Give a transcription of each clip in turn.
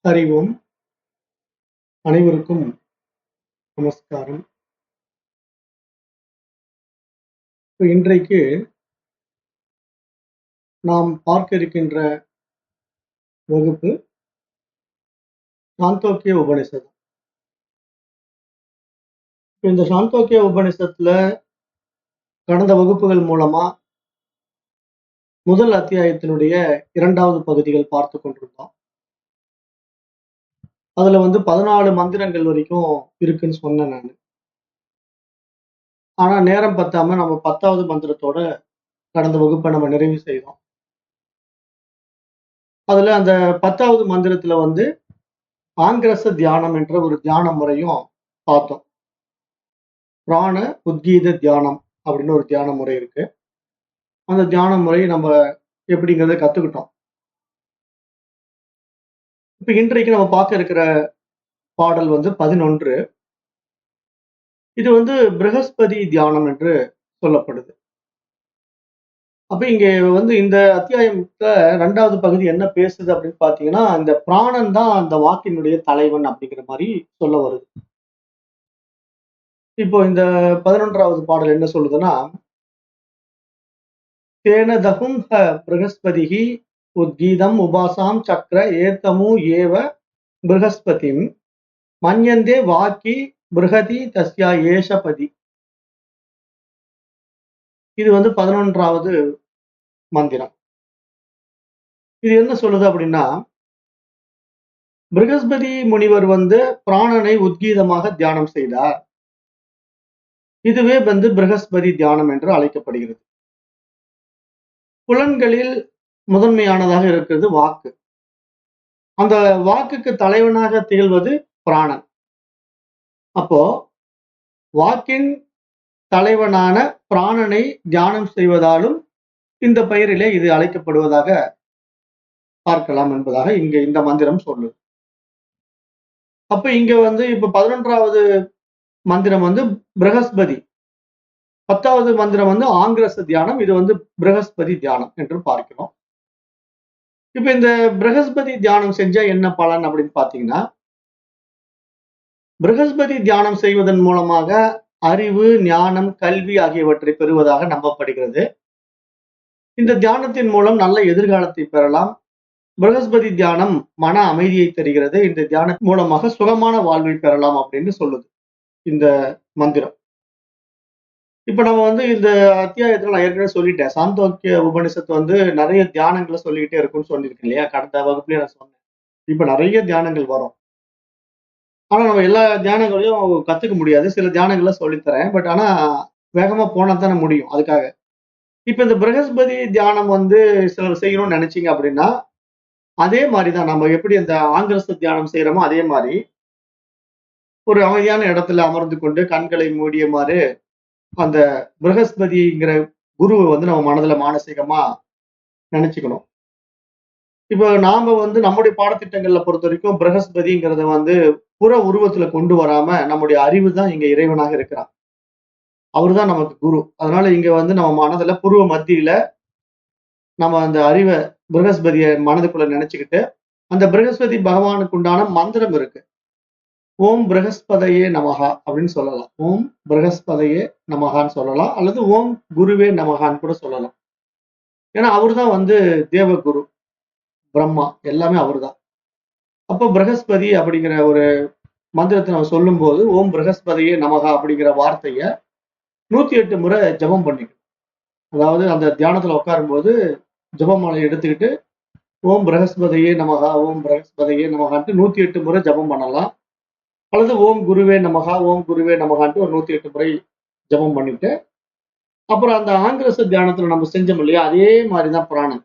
அறிவோம். அனைவருக்கும் நமஸ்காரம். இன்றைக்கு நாம் பார்க்க இருக்கின்ற வகுப்பு சாந்தோக்கிய உபனிஷத். இந்த சாந்தோக்கிய உபனிஷத்துல கடந்த வகுப்புகள் மூலமா முதல் அத்தியாயத்தினுடைய 2வது பகுதிகள் பார்த்து கொண்டிருந்தோம். அதுல 14 மந்திரங்கள் வரைக்கும் இருக்குன்னு சொன்னேன் நான். ஆனா நேரம் பத்தாம நம்ம 10வது மந்திரத்தோட கடந்த வகுப்பை நம்ம நிறைவு செய்தோம். அதுல அந்த 10வது மந்திரத்துல ஆங்கிரச தியானம் என்ற ஒரு தியான முறையும் பார்த்தோம். பிராண உத்கீத தியானம் அப்படின்னு ஒரு தியான முறை இருக்கு. அந்த தியான முறை நம்ம எப்படிங்கிறத கத்துக்கிட்டோம். இப்ப இன்றைக்கு நம்ம பார்க்க இருக்கிற பாடல் 11. இது ப்ரஹஸ்பதி தியானம் என்று சொல்லப்படுது. அப்ப இங்க இந்த அத்தியாயத்துல 2வது பகுதி என்ன பேசுது அப்படின்னு பாத்தீங்கன்னா, இந்த பிராணன் தான் அந்த வாக்கினுடைய தலைவன் அப்படிங்கிற மாதிரி சொல்ல வருது. இப்போ இந்த 11வது பாடல் என்ன சொல்லுதுன்னா, தேன தகும் ப்ரஹஸ்பதிஹி உத்கீதம் உபாசாம் சக்ர ஏத்தமு ஏவ ப்ரஹஸ்பதிம் மன்யந்தே வாக்கி ப்ருஹதி தஸ்யா ஏஷபதி. இது 11வது மந்திரம். இது என்ன சொல்லுது அப்படின்னா, ப்ரஹஸ்பதி முனிவர் பிராணனை உத்கீதமாக தியானம் செய்தார். இதுவே ப்ரஹஸ்பதி தியானம் என்று அழைக்கப்படுகிறது. புலன்களில் முதன்மையானதாக இருக்கிறது வாக்கு. அந்த வாக்குக்கு தலைவனாக திகழ்வது பிராணன். அப்போ வாக்கின் தலைவனான பிராணனை தியானம் செய்வதாலும் இந்த பெயரிலே இது அழைக்கப்படுவதாக பார்க்கலாம் என்பதாக இங்க இந்த மந்திரம் சொல்லுது. அப்ப இங்க இப்ப 11வது மந்திரம் ப்ரஹஸ்பதி, 10வது மந்திரம் ஆங்கிரச தியானம். இது ப்ரஹஸ்பதி தியானம் என்று பார்க்கிறோம். இப்ப இந்த ப்ரஹஸ்பதி தியானம் செஞ்சா என்ன பலன் அப்படின்னு பாத்தீங்கன்னா, ப்ரஹஸ்பதி தியானம் செய்வதன் மூலமாக அறிவு, ஞானம், கல்வி ஆகியவற்றை பெறுவதாக நம்பப்படுகிறது. இந்த தியானத்தின் மூலம் நல்ல எதிர்காலத்தை பெறலாம். ப்ரஹஸ்பதி தியானம் மன அமைதியை தருகிறது. இந்த தியான மூலமாக சுகமான வாழ்வை பெறலாம் அப்படின்னு சொல்லுது இந்த மந்திரம். இப்ப நம்ம இந்த அத்தியாயத்துல நான் ஏற்கனவே சொல்லிட்டேன், சாந்தோக்கிய உபனிஷத்து நிறைய தியானங்களை சொல்லிக்கிட்டே இருக்கும்னு சொல்லியிருக்கேன் இல்லையா? கடந்த வகுப்புலயே நான் சொன்னேன். இப்ப நிறைய தியானங்கள் வரும். ஆனா நம்ம எல்லா தியானங்களையும் கத்துக்க முடியாது. சில தியானங்களை சொல்லித்தரேன். பட் ஆனா வேகமா போனா தானே முடியும். அதுக்காக இப்ப இந்த ப்ரஹஸ்பதி தியானம் சிலர் செய்யணும்னு நினைச்சீங்க அப்படின்னா, அதே மாதிரிதான் நம்ம எப்படி அந்த ஆங்கிரச தியானம் செய்யறோமோ அதே மாதிரி ஒரு அமைதியான இடத்துல அமர்ந்து கொண்டு கண்களை மூடியமாறு அந்த ப்ரஹஸ்பதிங்கிற குருவை நம்ம மனதுல மானசீகமா நினைச்சுக்கணும். இப்போ நாம நம்முடைய பாடத்திட்டங்கள்ல பொறுத்த வரைக்கும் ப்ரஹஸ்பதிங்கிறத புற உருவத்துல கொண்டு வராம நம்முடைய அறிவு தான் இங்க இறைவனாக இருக்கிறான். அவர்தான் நமக்கு குரு. அதனால இங்க நம்ம மனதுல புருவ மத்தியில நம்ம அந்த அறிவை ப்ரஹஸ்பதியை மனதுக்குள்ள நினைச்சுக்கிட்டு, அந்த ப்ரஹஸ்பதி பகவானுக்கு உண்டான மந்திரம் இருக்கு. ஓம் ப்ரஹஸ்பதையே நமகா அப்படின்னு சொல்லலாம். ஓம் ப்ரஹஸ்பதையே நமகான்னு சொல்லலாம், அல்லது ஓம் குருவே நமகான்னு கூட சொல்லலாம். ஏன்னா அவர்தான் தேவகுரு, பிரம்மா, எல்லாமே அவர்தான். அப்போ ப்ரஹஸ்பதி அப்படிங்கிற ஒரு மந்திரத்தை நம்ம சொல்லும் போது ஓம் ப்ரஹஸ்பதையே நமகா அப்படிங்கிற வார்த்தைய 108 முறை ஜபம் பண்ணிக்கணும். அதாவது அந்த தியானத்துல உட்காரும் போது ஜபமாலை எடுத்துக்கிட்டு ஓம் ப்ரஹஸ்பதையே நமகா, ஓம் ப்ரஹஸ்பதையே நமகான்ட்டு 108 முறை ஜபம் பண்ணலாம். அல்லது ஓம் குருவே நமகா, ஓம் குருவே நமகான்ட்டு ஒரு 108 முறை ஜபம் பண்ணிட்டு, அப்புறம் அந்த ஆங்கிரச தியானத்துல நம்ம செஞ்சோம் இல்லையா, அதே மாதிரிதான் பிராணன்.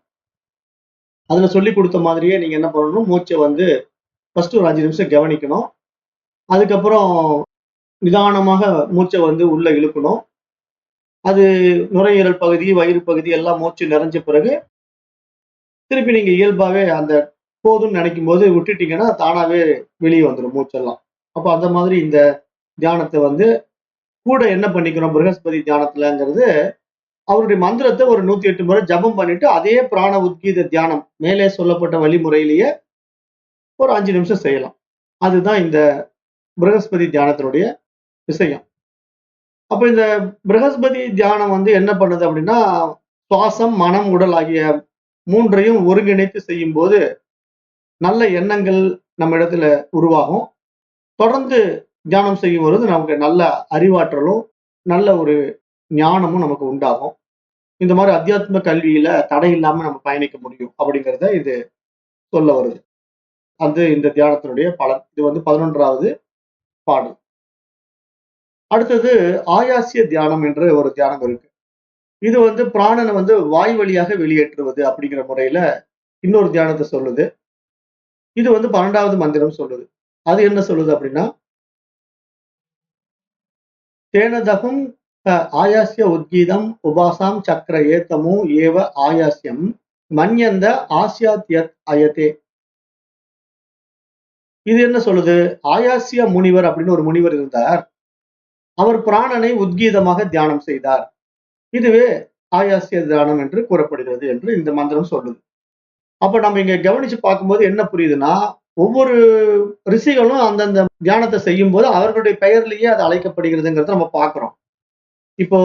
அதுல சொல்லி கொடுத்த மாதிரியே நீங்க என்ன பண்ணணும், மூச்சை ஃபர்ஸ்ட் ஒரு 5 நிமிஷம் கவனிக்கணும். அதுக்கப்புறம் நிதானமாக மூச்சை உள்ள இழுக்கணும். அது நுரையீரல் பகுதி, வயிறு பகுதி எல்லாம் மூச்சு நிறைஞ்ச பிறகு திருப்பி நீங்க இயல்பாவே அந்த போதும்னு நினைக்கும் போது விட்டுட்டீங்கன்னா தானாவே வெளியே வந்துடும் மூச்செல்லாம். அப்ப அந்த மாதிரி இந்த தியானத்தை கூட என்ன பண்ணிக்கிறோம் ப்ரஹஸ்பதி தியானத்துலங்கிறது, அவருடைய மந்திரத்தை ஒரு 108 முறை ஜபம் பண்ணிட்டு அதே பிராண உத்கீத தியானம் மேலே சொல்லப்பட்ட வழிமுறையிலேயே ஒரு 5 நிமிஷம் செய்யலாம். அதுதான் இந்த பிரகஸ்பதி தியானத்தினுடைய விஷயம். அப்ப இந்த பிரகஸ்பதி தியானம் வந்து என்ன பண்ணுது அப்படின்னா, சுவாசம், மனம், உடல் ஆகிய 3ஐயும் ஒருங்கிணைத்து செய்யும்போது நல்ல எண்ணங்கள் நம்ம இடத்துல உருவாகும். தொடர்ந்து தியானம் செய்யும் பொழுது நமக்கு நல்ல அறிவாற்றலும், நல்ல ஒரு ஞானமும் நமக்கு உண்டாகும். இந்த மாதிரி அத்தியாத்ம கல்வியில தடை இல்லாம நம்ம பயணிக்க முடியும் அப்படிங்கிறத இது சொல்ல வருது. அது இந்த தியானத்தினுடைய பலன். இது வந்து 11வது பாடல். அடுத்தது ஆயாஸ்ய தியானம் என்ற ஒரு தியானம் இருக்கு. இது வந்து பிராணனை வந்து வாய் வழியாக வெளியேற்றுவது அப்படிங்கிற முறையில இன்னொரு தியானத்தை சொல்லுது. இது வந்து 12வது மந்திரம் சொல்லுது. அது என்ன சொல்லுது அப்படின்னா, தேனதகும் ஆயாஸ்ய உத்கீதம் உபாசாம் சக்கர ஏத்தமு ஏவ ஆயாஸ்யம் மன்யந்த ஆஸ்யாத்யத் அயதே. இது என்ன சொல்லுது? ஆயாஸ்ய முனிவர் அப்படின்னு ஒரு முனிவர் இருந்தார். அவர் பிராணனை உத்கீதமாக தியானம் செய்தார். இதுவே ஆயாஸ்ய தியானம் என்று கூறப்படுகிறது என்று இந்த மந்திரம் சொல்லுது. அப்ப நம்ம இங்க கவனிச்சு பார்க்கும்போது என்ன புரியுதுன்னா, ஒவ்வொரு ரிஷிகளும் அந்தந்த தியானத்தை செய்யும் போது அவர்களுடைய பெயர்லயே அது அழைக்கப்படுகிறதுங்கிறத நம்ம பார்க்கிறோம். இப்போ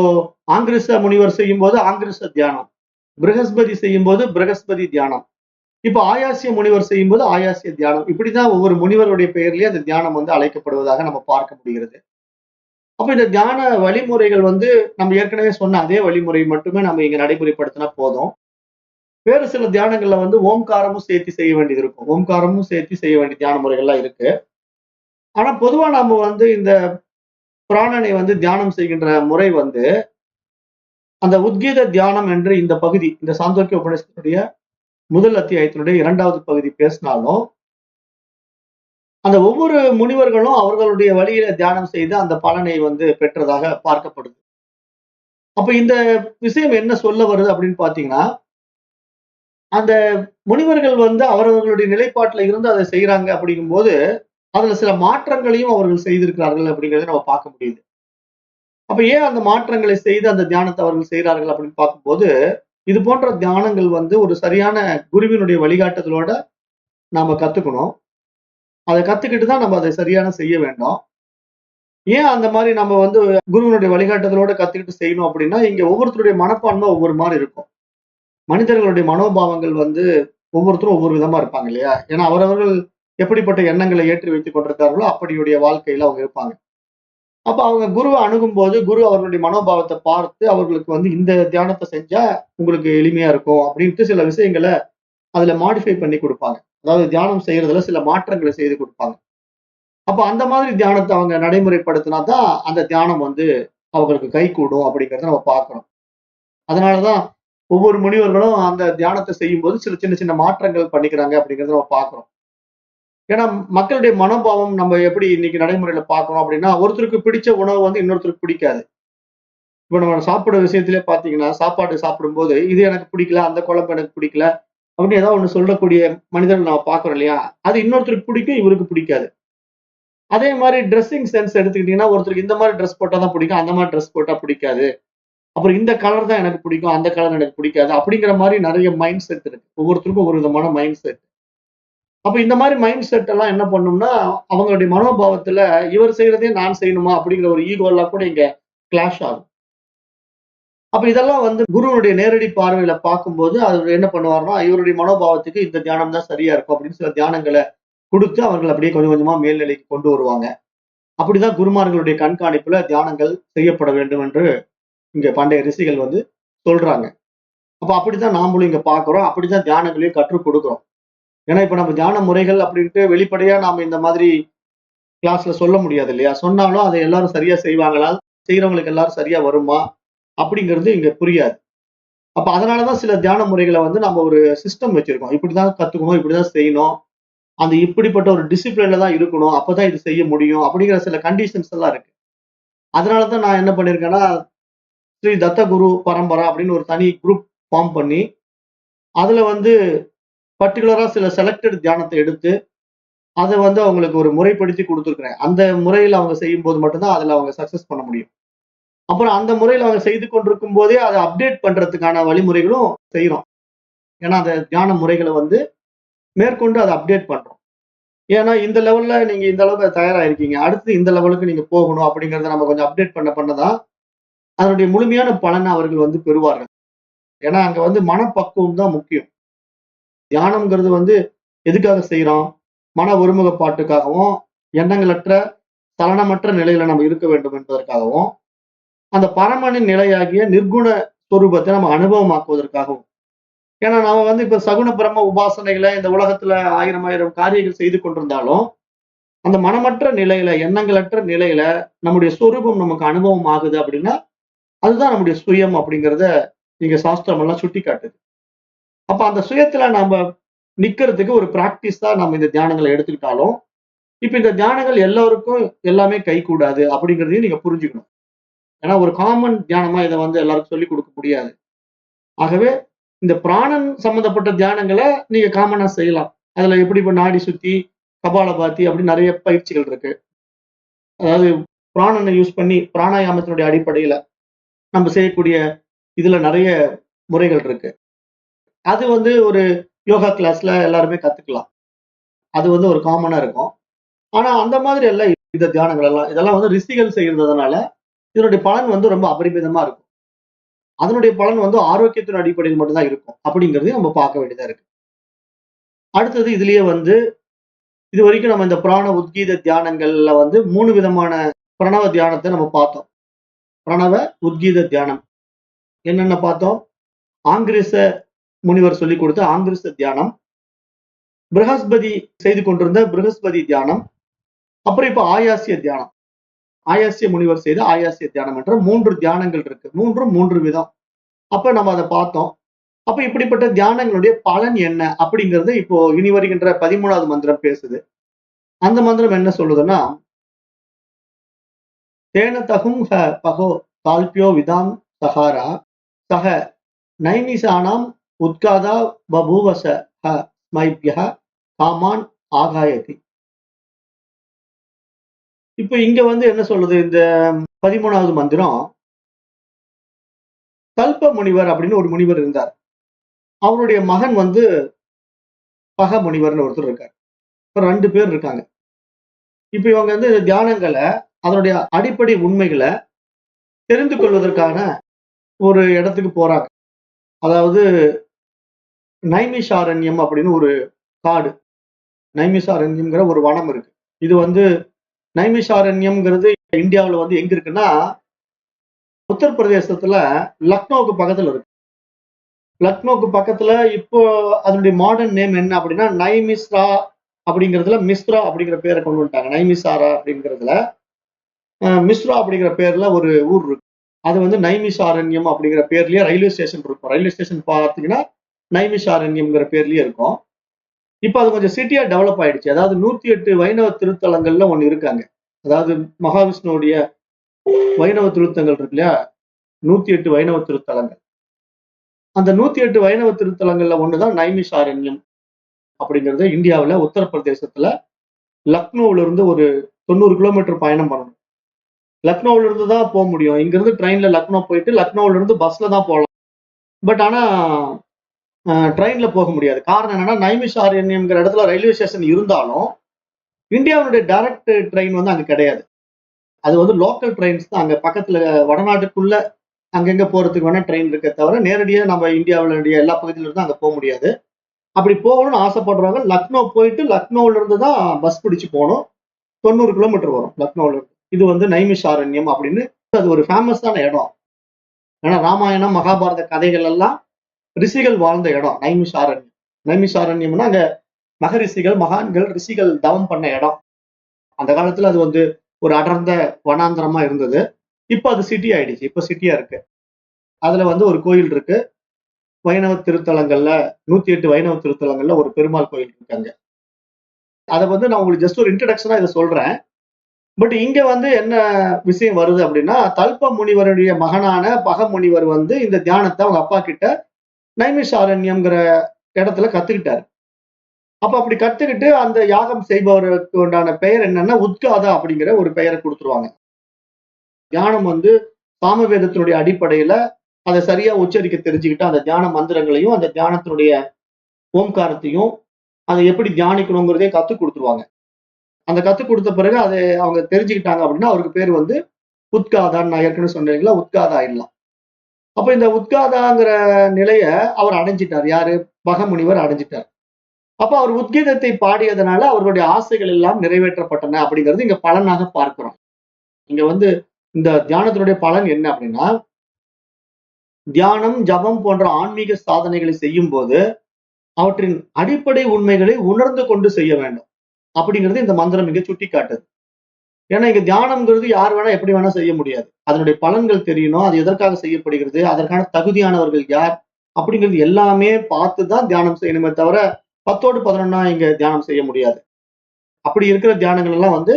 ஆங்கிரிச முனிவர் செய்யும் போது ஆங்கிரிச தியானம், பிரகஸ்பதி செய்யும் போது பிரகஸ்பதி தியானம், இப்ப ஆயாசிய முனிவர் செய்யும் போது ஆயாசிய தியானம். இப்படிதான் ஒவ்வொரு முனிவருடைய பெயர்லயே அந்த தியானம் வந்து அழைக்கப்படுவதாக நம்ம பார்க்க முடிகிறது. அப்ப இந்த தியான வழிமுறைகள் வந்து நம்ம ஏற்கனவே சொன்ன அதே வழிமுறை மட்டுமே நம்ம இங்க நடைமுறைப்படுத்தினா போதும். வேறு சில தியானங்கள்ல வந்து ஓம்காரமும் சேர்த்து செய்ய வேண்டியது இருக்கும். ஓம்காரமும் சேர்த்து செய்ய வேண்டிய தியான முறைகள்லாம் இருக்கு. ஆனா பொதுவா நம்ம வந்து இந்த பிராணனை வந்து தியானம் செய்கின்ற முறை வந்து அந்த உத்கீத தியானம் என்று இந்த பகுதி, இந்த சாந்தோக்கிய உபநிஷத்தினுடைய முதல் அத்தியாயத்தினுடைய 2வது பகுதி பேசினாலும், அந்த ஒவ்வொரு முனிவர்களும் அவர்களுடைய வழியில தியானம் செய்து அந்த பலனை வந்து பெற்றதாக பார்க்கப்படுது. அப்ப இந்த விஷயம் என்ன சொல்ல வருது அப்படின்னு பாத்தீங்கன்னா, அந்த முனிவர்கள் வந்து அவரவர்களுடைய நிலைப்பாட்டுல இருந்து அதை செய்யறாங்க அப்படிங்கும்போது, அதுல சில மாற்றங்களையும் அவர்கள் செய்திருக்கிறார்கள் அப்படிங்கிறத நம்ம பார்க்க முடியுது. அப்ப ஏன் அந்த மாற்றங்களை செய்து அந்த தியானத்தை அவர்கள் செய்கிறார்கள் அப்படின்னு பார்க்கும்போது, இது போன்ற தியானங்கள் வந்து ஒரு சரியான குருவினுடைய வழிகாட்டுதலோட நாம கத்துக்கணும். அதை கத்துக்கிட்டு தான் நம்ம அதை சரியான செய்ய வேண்டும். ஏன் அந்த மாதிரி நம்ம வந்து குருவினுடைய வழிகாட்டுதலோட கத்துக்கிட்டு செய்யணும் அப்படின்னா, இங்க ஒவ்வொருத்தருடைய மனப்பான்மை ஒவ்வொரு மாதிரி இருக்கும். மனிதர்களுடைய மனோபாவங்கள் வந்து ஒவ்வொருத்தரும் ஒவ்வொரு விதமா இருப்பாங்க இல்லையா? ஏன்னா அவரவர்கள் எப்படிப்பட்ட எண்ணங்களை ஏற்றி வைத்துக் கொண்டிருக்கார்களோ அப்படியுடைய வாழ்க்கையில அவங்க இருப்பாங்க. அப்ப அவங்க குருவை அணுகும்போது, குரு அவர்களுடைய மனோபாவத்தை பார்த்து அவர்களுக்கு வந்து இந்த தியானத்தை செஞ்சா உங்களுக்கு எளிமையா இருக்கும் அப்படின்ட்டு சில விஷயங்கள அதுல மாடிஃபை பண்ணி கொடுப்பாங்க. அதாவது தியானம் செய்யறதுல சில மாற்றங்களை செய்து கொடுப்பாங்க. அப்ப அந்த மாதிரி தியானத்தை அவங்க நடைமுறைப்படுத்தினா தான் அந்த தியானம் வந்து அவங்களுக்கு கைகூடும் அப்படிங்கிறத நம்ம பார்க்கிறோம். அதனாலதான் ஒவ்வொரு முனிவர்களும் அந்த தியானத்தை செய்யும்போது சில சின்ன சின்ன மாற்றங்கள் பண்ணிக்கிறாங்க அப்படிங்கிறத நம்ம பார்க்கிறோம். ஏன்னா மக்களுடைய மனோபாவம் நம்ம எப்படி இன்னைக்கு நடைமுறையில பார்க்கிறோம் அப்படின்னா, ஒருத்தருக்கு பிடிச்ச உணவு வந்து இன்னொருத்தருக்கு பிடிக்காது. இப்ப நம்ம சாப்பிடுற விஷயத்திலே பாத்தீங்கன்னா, சாப்பாடு சாப்பிடும்போது இது எனக்கு பிடிக்கல, அந்த குழம்பு எனக்கு பிடிக்கல அப்படின்னு ஏதாவது ஒண்ணு சொல்லக்கூடிய மனிதர்கள் நம்ம பார்க்கிறோம் இல்லையா? அது இன்னொருத்தருக்கு பிடிக்கும், இவருக்கு பிடிக்காது. அதே மாதிரி ட்ரெஸ்ஸிங் சென்ஸ் எடுத்துக்கிட்டீங்கன்னா, ஒருத்தருக்கு இந்த மாதிரி ட்ரெஸ் போட்டா தான் பிடிக்கும், அந்த மாதிரி ட்ரெஸ் போட்டா பிடிக்காது. அப்புறம் இந்த கலர் தான் எனக்கு பிடிக்கும், அந்த கலர் எனக்கு பிடிக்காது. அப்படிங்கிற மாதிரி நிறைய மைண்ட் செட் இருக்கு. ஒவ்வொருத்தருக்கும் ஒவ்வொரு விதமான மைண்ட் செட். அப்ப இந்த மாதிரி மைண்ட் செட் எல்லாம் என்ன பண்ணும்னா, அவங்களுடைய மனோபாவத்துல இவர் செய்யறதே நான் செய்யணுமா அப்படிங்கிற ஒரு ஈகோ எல்லாம் கூட இங்க கிளாஷ் ஆகும். அப்ப இதெல்லாம் வந்து குருவுடைய நேரடி பார்வையில பார்க்கும்போது அவர் என்ன பண்ணுவாருன்னா, இவருடைய மனோபாவத்துக்கு இந்த தியானம் தான் சரியா இருக்கும் அப்படின்னு சில தியானங்களை கொடுத்து அவர்கள் அப்படியே கொஞ்சம் கொஞ்சமா மேல்நிலைக்கு கொண்டு வருவாங்க. அப்படிதான் குருமார்களுடைய கண்காணிப்புல தியானங்கள் செய்யப்பட வேண்டும் என்று இங்க பண்டைய ரிஷிகள் வந்து சொல்றாங்க. அப்ப அப்படித்தான் நாமளும் இங்க பார்க்கிறோம். அப்படித்தான் தியானங்களையும் கற்றுக் கொடுக்கிறோம். ஏன்னா இப்ப நம்ம தியான முறைகள் அப்படின்ட்டு வெளிப்படையா நாம இந்த மாதிரி கிளாஸ்ல சொல்ல முடியாது இல்லையா? சொன்னாலும் அதை எல்லாரும் சரியா செய்வாங்களா? செய்யறவங்களுக்கு எல்லாரும் சரியா வருமா? அப்படிங்கிறது இங்க புரியாது. அப்ப அதனாலதான் சில தியான முறைகளை வந்து நம்ம ஒரு சிஸ்டம் வச்சிருக்கோம். இப்படிதான் கத்துக்கணும், இப்படிதான் செய்யணும். அந்த இப்படிப்பட்ட ஒரு டிசிப்ளின்ல தான் இருக்கணும். அப்பதான் இது செய்ய முடியும். அப்படிங்கிற சில கண்டிஷன்ஸ் எல்லாம் இருக்கு. அதனாலதான் நான் என்ன பண்ணிருக்கேன்னா, ஸ்ரீ தத்த குரு பரம்பரா அப்படின்னு ஒரு தனி குரூப் ஃபார்ம் பண்ணி, அதுல வந்து பர்டிகுலரா சில செலக்டட் தியானத்தை எடுத்து, அதை வந்து அவங்களுக்கு ஒரு முறைப்படுத்தி கொடுத்துருக்கிறேன். அந்த முறையில அவங்க செய்யும்போது மட்டும்தான் அதுல அவங்க சக்சஸ் பண்ண முடியும். அப்புறம் அந்த முறையில அவங்க செய்து கொண்டிருக்கும் போதே அதை அப்டேட் பண்றதுக்கான வழிமுறைகளும் செய்யறோம். ஏன்னா அந்த தியான முறைகளை வந்து மேற்கொண்டு அதை அப்டேட் பண்றோம். ஏன்னா இந்த லெவல்ல நீங்க இந்த அளவுக்கு தயாரா இருக்கீங்க. அடுத்து இந்த லெவலுக்கு நீங்க போகணும் அப்படிங்கிறத நம்ம கொஞ்சம் அப்டேட் பண்ண தான், அதனுடைய முழுமையான பலன அவர்கள் வந்து பெறுவார்கள். ஏன்னா அங்க வந்து மனப்பக்குவம் தான் முக்கியம். தியானம்ங்கிறது வந்து எதுக்காக செய்றோம்? மன ஒருமுகப்பாட்டுக்காகவும், எண்ணங்களற்ற, சலனமற்ற நிலையில நம்ம இருக்க வேண்டும் என்பதற்காகவும், அந்த பரமனின் நிலையாகிய நிர்குண ஸ்வரூபத்தை நம்ம அனுபவமாக்குவதற்காகவும். ஏன்னா நாம வந்து இப்ப சகுன பிரம்ம உபாசனைகள இந்த உலகத்துல 1000 1000 காரியங்கள் செய்து கொண்டிருந்தாலும், அந்த மனமற்ற நிலையில, எண்ணங்களற்ற நிலையில நம்முடைய சொரூபம் நமக்கு அனுபவம் ஆகுது அப்படின்னா, அதுதான் நம்முடைய சுயம் அப்படிங்கிறத நீங்க சாஸ்திரம் எல்லாம் சுட்டிக்காட்டுது. அப்ப அந்த சுயத்துல நாம நிக்கிறதுக்கு ஒரு பிராக்டிஸ் தான் நம்ம இந்த தியானங்களை எடுத்துக்கிட்டாலும், இப்ப இந்த தியானங்கள் எல்லோருக்கும் எல்லாமே கைகூடாது அப்படிங்கிறதையும் நீங்க புரிஞ்சுக்கணும். ஏன்னா ஒரு காமன் தியானமா இத வந்து எல்லாருக்கும் சொல்லிக் கொடுக்க முடியாது. ஆகவே இந்த பிராணன் சம்பந்தப்பட்ட தியானங்கள நீங்க காமனா செய்யலாம். அதுல எப்படி இப்ப நாடி சுத்தி, கபாலபாதி அப்படி நிறைய பயிற்சிகள் இருக்கு. அதாவது பிராணனை யூஸ் பண்ணி பிராணாயாமத்தினுடைய அடிப்படையில நம்ம செய்யக்கூடிய இதுல நிறைய முறைகள் இருக்கு. அது வந்து ஒரு யோகா கிளாஸ்ல எல்லாருமே கத்துக்கலாம். அது வந்து ஒரு காமனா இருக்கும். ஆனா அந்த மாதிரி அல்ல இந்த தியானங்கள் எல்லாம். இதெல்லாம் வந்து ரிஷிகள் செய்யறதுனால, இதனுடைய பலன் வந்து ரொம்ப அபரிமிதமா இருக்கும். அதனுடைய பலன் வந்து ஆரோக்கியத்தின் அடிப்படையில் மட்டும் தான் இருக்கும். அப்படிங்கிறதையும் நம்ம பார்க்க வேண்டியதா இருக்கு. அடுத்தது இதுலயே வந்து இதுவரைக்கும் நம்ம இந்த பிராண உத்கீத தியானங்கள்ல வந்து 3 விதமான பிரணவ தியானத்தை நம்ம பார்த்தோம். பிரணவ உத்கீத தியானம். என்னென்ன பார்த்தோம்? ஆங்கிரீச முனிவர் சொல்லிக் கொடுத்த ஆங்கிரீச தியானம், ப்ரஹஸ்பதி செய்து கொண்டிருந்த ப்ரஹஸ்பதி தியானம், அப்புறம் இப்ப ஆயாசிய தியானம். ஆயாசிய முனிவர் செய்த ஆயாசிய தியானம் என்ற 3 தியானங்கள் இருக்கு. 3ம் 3 விதம். அப்ப நம்ம அதை பார்த்தோம். அப்ப இப்படிப்பட்ட தியானங்களுடைய பலன் என்ன அப்படிங்கறது இப்போ இனி வருகின்ற 13வது மந்திரம் பேசுது. அந்த மந்திரம் என்ன சொல்லுதுன்னா, தேன தகும் ஹ பகோ தால்பியோ விதாம் சஹாரா சஹ நைமிசானாம் உத்காதா பபூவச ஹ ஸ்மைப்யஹ காமான் ஆகாயதி. இப்ப இங்க வந்து என்ன சொல்லுது இந்த 13வது மந்திரம், கல்ப முனிவர் அப்படின்னு ஒரு முனிவர் இருந்தார். அவருடைய மகன் வந்து பக முனிவர்னு ஒருத்தர் இருக்கார். இப்ப 2 பேர் இருக்காங்க. இப்ப இவங்க வந்து தியானங்களை அதனுடைய அடிப்படை உண்மைகளை தெரிந்து கொள்வதற்கான ஒரு இடத்துக்கு போறாங்க. அதாவது நைமிஷாரண்யம் அப்படின்னு ஒரு காடு. நைமிஷாரண்யம்ங்கிற ஒரு வனம் இருக்கு. இது வந்து நைமிஷாரண்யம்ங்கிறது இந்தியாவுல வந்து எங்க இருக்குன்னா, உத்தரப்பிரதேசத்துல லக்னோவுக்கு பக்கத்துல இருக்கு. லக்னோவுக்கு பக்கத்துல இப்போ அதனுடைய மாடர்ன் நேம் என்ன அப்படின்னா நைமிஸ்ரா அப்படிங்கிறதுல மிஸ்ரா அப்படிங்கிற பேரை கொண்டு வந்துட்டாங்க. நைமிசாரா அப்படிங்கிறதுல மிஸ்ரா அப்படிங்கிற பேர்ல ஒரு ஊர் இருக்கு. அது வந்து நைமிஷாரண்யம் அப்படிங்கிற பேர்லயே ரயில்வே ஸ்டேஷன் இருக்கும். ரயில்வே ஸ்டேஷன் பார்த்தீங்கன்னா நைமிஷாரண்யம்ங்கிற பேர்லயே இருக்கும். இப்ப அது கொஞ்சம் சிட்டியா டெவலப் ஆயிடுச்சு. அதாவது 108 வைணவ திருத்தலங்கள்ல ஒண்ணு இருக்காங்க. அதாவது மகாவிஷ்ணுவுடைய வைணவ திருத்தங்கள் இருக்கு இல்லையா? 108 வைணவ திருத்தலங்கள். அந்த 108 வைணவ திருத்தலங்கள்ல ஒண்ணுதான் நைமிஷாரண்யம் அப்படிங்கிறது. இந்தியாவுல உத்தரப்பிரதேசத்துல லக்னோவுல இருந்து ஒரு 90 கிலோமீட்டர் பயணம் பண்ணணும். லக்னோவுல இருந்து தான் போக முடியும். இங்க இருந்து ட்ரெயின்ல லக்னோ போயிட்டு லக்னோவுல இருந்து பஸ்ல தான் போகலாம். பட் ஆனா ட்ரெயின்ல போக முடியாது. காரணம் என்னன்னா நைமிஷாரண்யம்ங்கிற இடத்துல ரயில்வே ஸ்டேஷன் இருந்தாலும் இந்தியாவுடைய டைரக்ட் ட்ரெயின் வந்து அங்க கிடையாது. அது வந்து லோக்கல் ட்ரெயின்ஸ் தான். அங்க பக்கத்துல வடநாட்டுக்குள்ள அங்கங்க போறதுக்கு வேணா ட்ரெயின் இருக்க தவிர நேரடியா நம்ம இந்தியாவுடைய எல்லா பகுதியில இருந்து அங்க போக முடியாது. அப்படி போகணும்னு ஆசைப்படுறவங்க லக்னோ போயிட்டு லக்னோவுல இருந்து தான் பஸ் பிடிச்சு போகணும். 90 கிலோமீட்டர் வரும் லக்னோவுல இருந்து. இது வந்து நைமிஷாரண்யம் அப்படின்னு அது ஒரு ஃபேமஸான இடம். ஏன்னா ராமாயணம் மகாபாரத கதைகள் எல்லாம் ரிஷிகள் வாழ்ந்த இடம் நைமிஷாரண்யம். நைமிஷாரண்யம்னா அங்க மகரிஷிகள் மகான்கள் ரிஷிகள் தவம் பண்ண இடம். அந்த காலத்துல அது வந்து ஒரு அடர்ந்த வனாந்தரமா இருந்தது. இப்ப அது சிட்டி ஆயிடுச்சு. இப்ப சிட்டியா இருக்கு. அதுல வந்து ஒரு கோயில் இருக்கு. வைணவ திருத்தலங்கள்ல 108 வைணவ திருத்தலங்கள்ல ஒரு பெருமாள் கோயில் இருக்காங்க. அதை வந்து நான் உங்களுக்கு ஜஸ்ட் ஒரு இன்ட்ரடக்ஷனா இதை சொல்றேன். பட் இங்க வந்து என்ன விஷயம் வருது அப்படின்னா, தல்ப முனிவருடைய மகனான பக முனிவர் வந்து இந்த தியானத்தை அவங்க அப்பா கிட்ட நைமிஷாரண்யம்ங்கிற இடத்துல கத்துக்கிட்டாரு. அப்ப அப்படி கத்துக்கிட்டு அந்த யாகம் செய்பவருக்கு உண்டான பெயர் என்னன்னா உத்காதா அப்படிங்கிற ஒரு பெயரை கொடுத்துருவாங்க. தியானம் வந்து சாமவேதத்தினுடைய அடிப்படையில அதை சரியா உச்சரிக்க தெரிஞ்சுக்கிட்டு அந்த தியான மந்திரங்களையும் அந்த தியானத்தினுடைய ஓம்காரத்தையும் அதை எப்படி தியானிக்கணுங்கிறதையும் கத்துக் கொடுத்துருவாங்க. அந்த கத்துக் கொடுத்த பிறகு அதை அவங்க தெரிஞ்சுக்கிட்டாங்க அப்படின்னா அவருக்கு பேர் வந்து உத்காதான். நான் ஏற்கனவே சொன்னீங்களா, உத்காதா ஆயிடலாம். அப்ப இந்த உத்காதாங்கிற நிலைய அவர் அடைஞ்சிட்டார். யாரு? பகமுனிவர் அடைஞ்சிட்டார். அப்ப அவர் உத்கீதத்தை பாடியதனால அவர்களுடைய ஆசைகள் எல்லாம் நிறைவேற்றப்பட்டன அப்படிங்கிறது இங்க பலனாக பார்க்கிறோம். இங்க வந்து இந்த தியானத்தினுடைய பலன் என்ன அப்படின்னா, தியானம், ஜபம் போன்ற ஆன்மீக சாதனைகளை செய்யும் போது அவற்றின் அடிப்படை உண்மைகளை உணர்ந்து கொண்டு செய்ய வேண்டும் அப்படிங்கிறது இந்த மந்திரம் இங்க சுட்டிக்காட்டுது. ஏன்னா இங்க தியானம்ங்கிறது யார் வேணா எப்படி வேணா செய்ய முடியாது. அதனுடைய பலன்கள் தெரியணும், அது எதற்காக செய்யப்படுகிறது, அதற்கான தகுதியானவர்கள் யார் அப்படிங்கிறது எல்லாமே பார்த்துதான் தியானம் செய்யணுமே தவிர 10ஓடு 11 இங்க தியானம் செய்ய முடியாது. அப்படி இருக்கிற தியானங்கள் எல்லாம் வந்து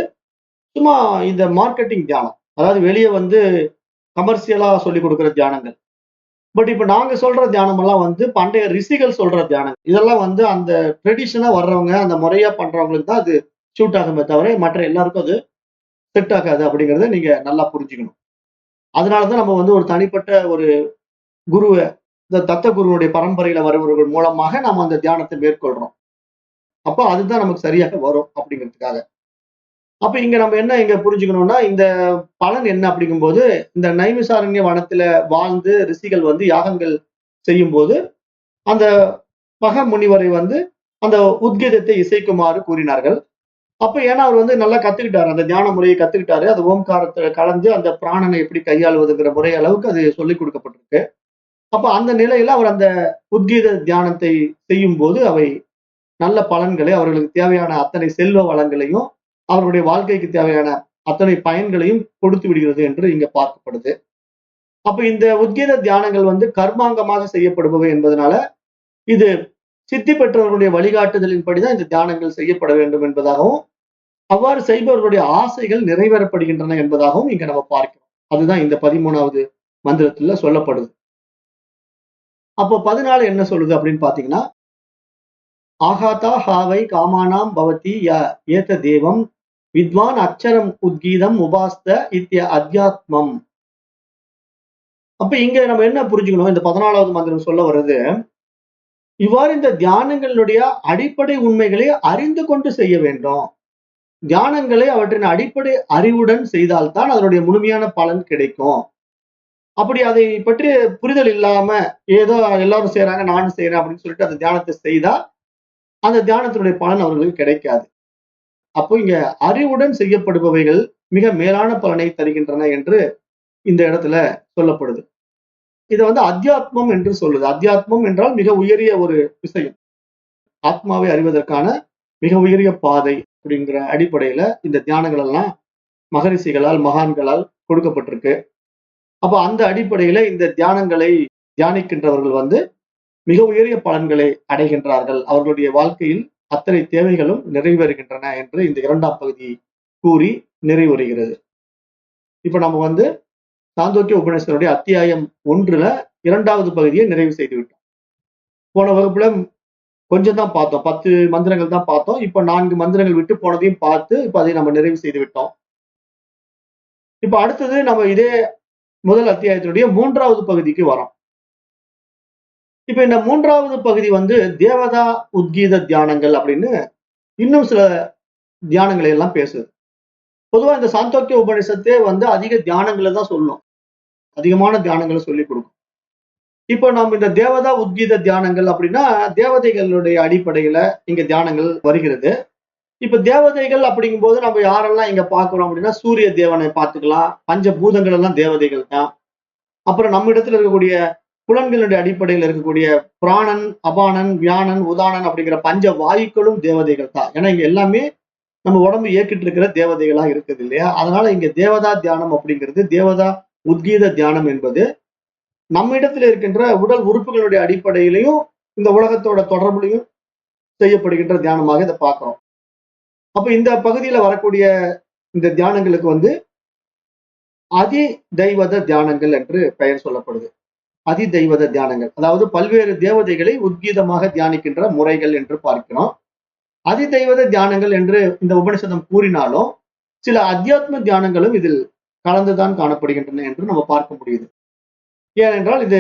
சும்மா இந்த மார்க்கெட்டிங் தியானம், அதாவது வெளியே வந்து கமர்ஷியலா சொல்லி கொடுக்கிற தியானங்கள். பட் இப்ப நாங்க சொல்ற தியானம் எல்லாம் வந்து பண்டைய ரிஷிகள் சொல்ற தியானம். இதெல்லாம் வந்து அந்த ட்ரெடிஷனா வர்றவங்க, அந்த முறையா பண்றவங்களுக்கு தான் அது சூட் ஆகுமே தவிர மற்ற எல்லாருக்கும் அது செட் ஆகாது அப்படிங்கிறத நீங்க நல்லா புரிஞ்சுக்கணும். அதனாலதான் நம்ம வந்து ஒரு தனிப்பட்ட ஒரு குருவை, இந்த தத்த குருவுடைய பரம்பரையில வருபவர்கள் மூலமாக நாம அந்த தியானத்தை மேற்கொள்றோம். அப்ப அதுதான் நமக்கு சரியாக வரும் அப்படிங்கிறதுக்காக. அப்ப இங்க நம்ம என்ன இங்க புரிஞ்சுக்கணும்னா, இந்த பலன் என்ன அப்படிங்கும்போது, இந்த நைமிசாரண்ய வனத்துல வாழ்ந்து ரிஷிகள் வந்து யாகங்கள் செய்யும்போது, அந்த மக முனிவரை வந்து அந்த உத்கீதத்தை இசைக்குமாறு கூறினார்கள். அப்ப ஏன்னா அவர் வந்து நல்லா கத்துக்கிட்டாரு. அந்த தியான முறையை கத்துக்கிட்டாரு. அது ஓம்காரத்துல கலந்து அந்த பிராணனை எப்படி கையாளுவதுங்கிற முறை அளவுக்கு அது சொல்லிக் கொடுக்கப்பட்டிருக்கு. அப்ப அந்த நிலையில அவர் அந்த உத்கீத தியானத்தை செய்யும்போது அவை நல்ல பலன்களை, அவர்களுக்கு தேவையான அத்தனை செல்வ வளங்களையும், அவர்களுடைய வாழ்க்கைக்கு தேவையான அத்தனை பயன்களையும் கொடுத்து விடுகிறது என்று இங்க பார்க்கப்படுது. அப்ப இந்த உத்கீத தியானங்கள் வந்து கர்மாங்கமாக செய்யப்படுபவை என்பதனால, இது சித்தி பெற்றவர்களுடைய வழிகாட்டுதலின்படிதான் இந்த தியானங்கள் செய்யப்பட வேண்டும் என்பதாகவும், அவ்வாறு செய்பவர்களுடைய ஆசைகள் நிறைவேறப்படுகின்றன என்பதாகவும் இங்க நம்ம பார்க்கிறோம். அதுதான் இந்த 13வது மந்திரத்துல சொல்லப்படுது. அப்போ 14 என்ன சொல்லுது அப்படின்னு பாத்தீங்கன்னா, ஆகாதா ஹாவை காமானாம் பவதி ஏத தேவம் வித்வான் அக்ஷரம் உத்கீதம் உபாஸ்த இத்திய அத்தியாத்மம். அப்ப இங்க நம்ம என்ன புரிஞ்சுக்கணும், இந்த 14வது மந்திரம் சொல்ல வர்றது, இவ்வாறு இந்த தியானங்களுடைய அடிப்படை உண்மைகளை அறிந்து கொண்டு செய்ய வேண்டும். தியானங்களை அவற்றின் அடிப்படை அறிவுடன் செய்தால்தான் அதனுடைய முழுமையான பலன் கிடைக்கும். அப்படி அதை பற்றிய புரிதல் இல்லாம ஏதோ எல்லாரும் செய்யறாங்க நானும் செய்யறேன் அப்படின்னு சொல்லிட்டு அந்த தியானத்தை செய்தா அந்த தியானத்தினுடைய பலன் அவர்களுக்கு கிடைக்காது. அப்போ இங்க அறிவுடன் செய்யப்படுபவைகள் மிக மேலான பலனை தருகின்றன என்று இந்த இடத்துல சொல்லப்படுது. இதை வந்து அத்தியாத்மம் என்று சொல்லுது. அத்தியாத்மம் என்றால் மிக உயரிய ஒரு விஷயம், ஆத்மாவை அறிவதற்கான மிக உயரிய பாதை அப்படிங்கிற அடிப்படையில இந்த தியானங்கள் எல்லாம் மகரிஷிகளால் மகான்களால் கொடுக்கப்பட்டிருக்கு. அப்ப அந்த அடிப்படையில இந்த தியானங்களை தியானிக்கின்றவர்கள் வந்து மிக உயரிய பலன்களை அடைகின்றார்கள். அவர்களுடைய வாழ்க்கையில் அத்தனை தேவைகளும் நிறைவேறுகின்றன என்று இந்த 2ஆம் பகுதி கூறி நிறைவுறுகிறது. இப்ப நம்ம வந்து சாந்தோக்கிய உபநிஷத்தினுடைய அத்தியாயம் 1ல 2வது பகுதியை நிறைவு செய்து விட்டோம். போன வகுப்புல கொஞ்சம் தான் பார்த்தோம், 10 மந்திரங்கள் தான் பார்த்தோம். இப்ப 4 மந்திரங்கள் விட்டு போனதையும் பார்த்து இப்ப அதை நம்ம நிறைவு செய்து விட்டோம். இப்ப அடுத்தது நம்ம இதே முதல் அத்தியாயத்தினுடைய 3வது பகுதிக்கு வரோம். இப்ப இந்த 3வது பகுதி வந்து தேவதா உத்கீத தியானங்கள் அப்படின்னு இன்னும் சில தியானங்களை எல்லாம் பேசுது. பொதுவா இந்த சாந்தோக்கிய உபநிஷத்தே வந்து அதிக தியானங்களை தான் சொல்லும், அதிகமான தியானங்களை சொல்லி கொடுக்கும். இப்போ நம்ம இந்த தேவதா உத்கீத தியானங்கள் அப்படின்னா தேவதைகளுடைய அடிப்படையில இங்க தியானங்கள் வருகிறது. இப்ப தேவதைகள் அப்படிங்கும்போது நம்ம யாரெல்லாம் இங்க பாக்குறோம் அப்படின்னா சூரிய தேவனை பார்த்துக்கலாம், பஞ்சபூதங்கள் எல்லாம் தேவதைகள் தான். அப்புறம் நம்ம இடத்துல இருக்கக்கூடிய புலன்களுடைய அடிப்படையில் இருக்கக்கூடிய பிராணன், அபானன், வியானன், உதானன் அப்படிங்கிற பஞ்ச வாயுக்களும் தேவதைகள் தான். ஏன்னா இங்க எல்லாமே நம்ம உடம்பு இயக்கிட்டு இருக்கிற தேவதைகளா இருக்குது இல்லையா? அதனால இங்க தேவதா தியானம் அப்படிங்கிறது, தேவதா உத்கீத தியானம் என்பது நம்ம இடத்துல இருக்கின்ற உடல் உறுப்புகளுடைய அடிப்படையிலையும் இந்த உலகத்தோட தொடர்புலையும் செய்யப்படுகின்ற தியானமாக இதை பார்க்கிறோம். அப்ப இந்த பகுதியில வரக்கூடிய இந்த தியானங்களுக்கு வந்து அதி தெய்வத தியானங்கள் என்று பெயர் சொல்லப்படுது. அதி தெய்வத தியானங்கள், அதாவது பல்வேறு தேவதைகளை உத்கீதமாக தியானிக்கின்ற முறைகள் என்று பார்க்கிறோம். அதி தெய்வத தியானங்கள் என்று இந்த உபனிஷதம் கூறினாலும் சில அத்தியாத்ம தியானங்களும் இதில் கலந்துதான் காணப்படுகின்றன என்று நம்ம பார்க்க முடியுது. ஏனென்றால் இது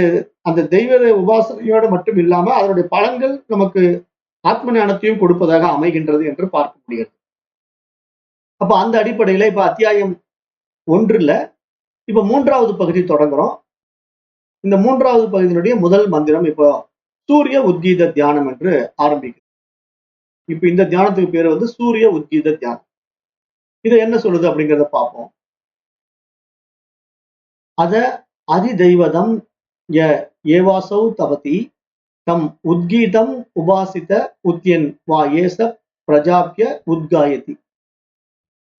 அந்த தெய்வ உபாசனையோடு மட்டும் இல்லாம அதனுடைய பலன்கள் நமக்கு ஆத்ம ஞானத்தையும் கொடுப்பதாக அமைகின்றது என்று பார்க்க முடியாது. அப்ப அந்த அடிப்படையில இப்ப அத்தியாயம் 1ல இப்ப 3வது பகுதி தொடங்குறோம். இந்த 3வது பகுதியினுடைய முதல் மந்திரம் இப்போ சூரிய உத்கீத தியானம் என்று ஆரம்பிக்குது. இப்ப இந்த தியானத்துக்கு பேரு வந்து சூரிய உத்கீத தியானம். இது என்ன சொல்லுது அப்படிங்கிறத பார்ப்போம். அத அதிதெய்வதம் ய ஏவாசௌ தவதி தம் உத்கீதம் உபாசித உத்யன் வா ஏச பிரஜாப்ய உத்காயதி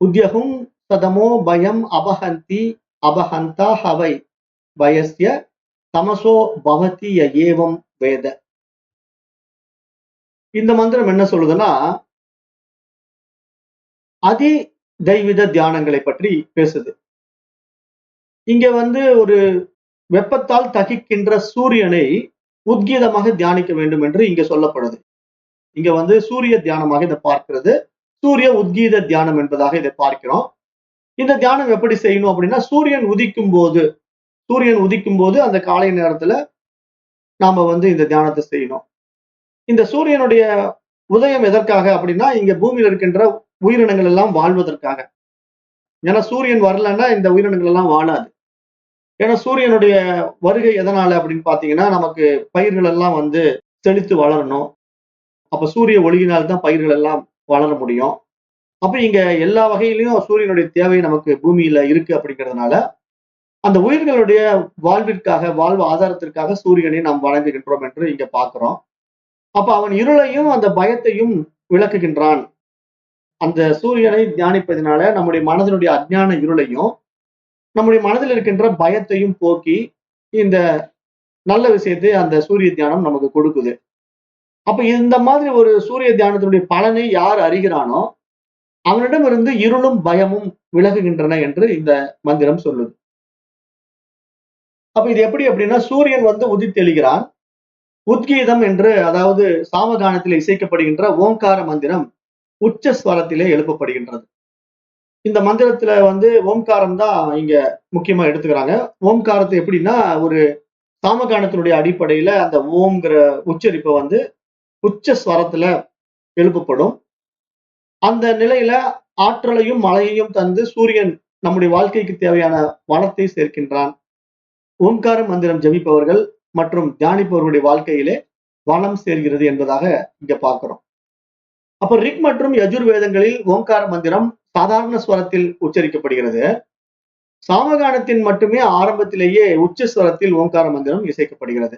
உத்யஹும் சதமோ பயம் அபஹந்தி அபஹந்தா ஹவை பயஸ்ய தமசோ பவதி ய ஏவம் வேத. இந்த மந்திரம் என்ன சொல்லுதுன்னா, அதி தெய்வீத தியானங்களை பற்றி பேசுது. இங்க வந்து ஒரு வெப்பத்தால் தகிக்கின்ற சூரியனை உத்கீதமாக தியானிக்க வேண்டும் என்று இங்க சொல்லப்படுது. இங்க வந்து சூரிய தியானமாக இதை பார்க்கிறது. சூரிய உத்கீத தியானம் என்பதாக இதை பார்க்கிறோம். இந்த தியானம் எப்படி செய்யணும் அப்படின்னா, சூரியன் உதிக்கும் போது அந்த காலை நேரத்துல நாம வந்து இந்த தியானத்தை செய்யணும். இந்த சூரியனுடைய உதயம் எதற்காக அப்படின்னா, இங்க பூமியில இருக்கின்ற உயிரினங்கள் எல்லாம் வாழ்வதற்காக. ஏன்னா சூரியன் வரலன்னா இந்த உயிரினங்கள் எல்லாம் வாழாது. ஏன்னா சூரியனுடைய வருகை எதனால அப்படின்னு பாத்தீங்கன்னா, நமக்கு பயிர்கள் எல்லாம் வந்து செழித்து வளரணும். அப்ப சூரிய ஒளியினால் தான் பயிர்கள் எல்லாம் வளர முடியும். அப்ப இங்க எல்லா வகையிலையும் சூரியனுடைய தேவை நமக்கு பூமியில இருக்கு அப்படிங்கிறதுனால, அந்த உயிர்களுடைய வாழ்வு ஆதாரத்திற்காக சூரியனை நாம் வணங்குகின்றோம் என்று இங்க பார்க்கிறோம். அப்ப அவன் இருளையும் அந்த பயத்தையும் விளக்குகின்றான். அந்த சூரியனை தியானிப்பதனால நம்முடைய மனதினுடைய அஞ்ஞான இருளையும் நம்முடைய மனதில் இருக்கின்ற பயத்தையும் போக்கி இந்த நல்ல விஷயத்தை அந்த சூரிய தியானம் நமக்கு கொடுக்குது. அப்ப இந்த மாதிரி ஒரு சூரிய தியானத்தினுடைய பலனை யார் அறிகிறானோ அவனிடமிருந்து இருளும் பயமும் விலகுகின்றன என்று இந்த மந்திரம் சொல்லுது. அப்ப இது எப்படி அப்படின்னா, சூரியன் வந்து உதித்தெழுகிறான். உத்கீதம் என்று, அதாவது சாமகானத்தில் இசைக்கப்படுகின்ற ஓங்கார மந்திரம் உச்ச ஸ்வரத்திலே எழுப்பப்படுகின்றது. இந்த மந்திரத்துல வந்து ஓம்காரம் தான் இங்க முக்கியமா எடுத்துக்கிறாங்க. ஓம்காரத்தை எப்படின்னா, ஒரு சாமகானத்தினுடைய அடிப்படையில அந்த ஓம்ங்கிற உச்சரிப்பை வந்து உச்ச ஸ்வரத்துல எழுப்பப்படும். அந்த நிலையில ஆற்றலையும் மழையையும் தந்து சூரியன் நம்முடைய வாழ்க்கைக்கு தேவையான வளத்தை சேர்க்கின்றான். ஓம்கார மந்திரம் ஜபிப்பவர்கள் மற்றும் தியானிப்பவர்களுடைய வாழ்க்கையிலே வளம் சேர்கிறது என்பதாக இங்க பார்க்கிறோம். அப்ப ரிக் மற்றும் யஜுர்வேதங்களில் ஓம்கார மந்திரம் சாதாரண ஸ்வரத்தில் உச்சரிக்கப்படுகிறது. சாமகானத்தின் மட்டுமே ஆரம்பத்திலேயே உச்ச ஸ்வரத்தில் ஓங்கார மந்திரம் இசைக்கப்படுகிறது.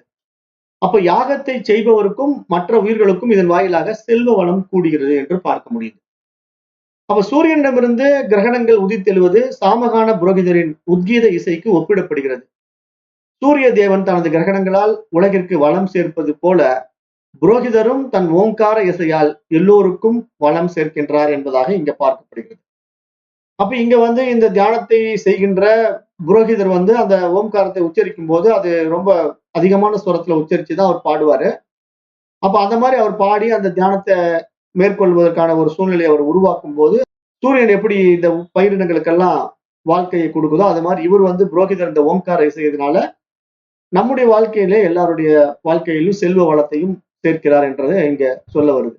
அப்ப யாகத்தை செய்பவருக்கும் மற்ற உயிர்களுக்கும் இதன் வாயிலாக செல்வ வளம் கூடுகிறது என்று பார்க்க முடியுது. அப்ப சூரியனிடமிருந்து கிரகணங்கள் உதித்தெழுவது சாமகான புரோகிதரின் உத்கீத இசைக்கு ஒப்பிடப்படுகிறது. சூரிய தேவன் தனது கிரகணங்களால் உலகிற்கு வளம் சேர்ப்பது போல புரோகிதரும் தன் ஓங்கார இசையால் எல்லோருக்கும் வளம் சேர்க்கின்றார் என்பதாக இங்க பார்க்கப்படுகிறது. அப்ப இங்க வந்து இந்த தியானத்தை செய்கின்ற புரோகிதர் வந்து அந்த ஓம்காரத்தை உச்சரிக்கும் போது அது ரொம்ப அதிகமான ஸ்வரத்துல உச்சரிச்சுதான் அவர் பாடுவாரு. அப்ப அந்த மாதிரி அவர் பாடி அந்த தியானத்தை மேற்கொள்வதற்கான ஒரு சூழ்நிலையை அவர் உருவாக்கும் போது, சூரியன் எப்படி இந்த பயிரினங்களுக்கெல்லாம் வாழ்க்கையை கொடுக்குதோ அது மாதிரி இவர் வந்து புரோகிதர் இந்த ஓம்கார இசையதுனால நம்முடைய வாழ்க்கையிலே எல்லாருடைய வாழ்க்கையிலும் செல்வ வளத்தையும் சேர்க்கிறார் என்றது இங்க சொல்ல வருது.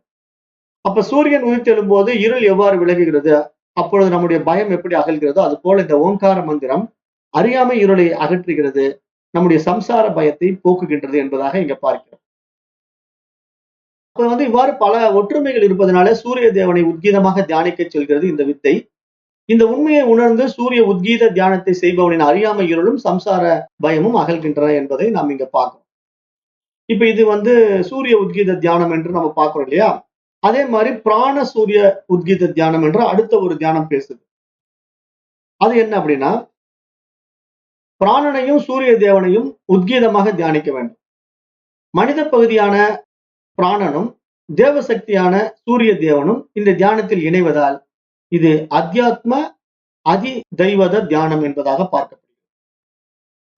அப்ப சூரியன் உதித்தெழும் போது இருள் எவ்வாறு விலகுகிறது, அப்பொழுது நம்முடைய பயம் எப்படி அகல்கிறதோ அது போல இந்த ஓங்கார மந்திரம் அறியாமை இருளை அகற்றுகிறது, நம்முடைய சம்சார பயத்தை போக்குகின்றது என்பதாக இங்க பார்க்கிறோம். அப்ப வந்து இவ்வாறு பல ஒற்றுமைகள் இருப்பதனால சூரிய தேவனை உத்கீதமாக தியானிக்க செல்கிறது இந்த வித்தை. இந்த உண்மையை உணர்ந்து சூரிய உத்கீத தியானத்தை செய்பவனின் அறியாமை இருளும் சம்சார பயமும் அகல்கின்றன என்பதை நாம் இங்க பார்க்கிறோம். இப்ப இது வந்து சூரிய உத்கீத தியானம் என்று நம்ம பார்க்கிறோம் இல்லையா? அதே மாதிரி பிராண சூரிய உத்கீத தியானம் என்ற அடுத்த ஒரு தியானம் பேசுது. அது என்ன அப்படின்னா, பிராணனையும் சூரிய தேவனையும் உத்கீதமாக தியானிக்க வேண்டும். மனித பகுதியான பிராணனும் தேவசக்தியான சூரிய தேவனும் இந்த தியானத்தில் இணைவதால் இது அத்தியாத்ம அதி தெய்வத தியானம் என்பதாக பார்க்கப்படுகிறது.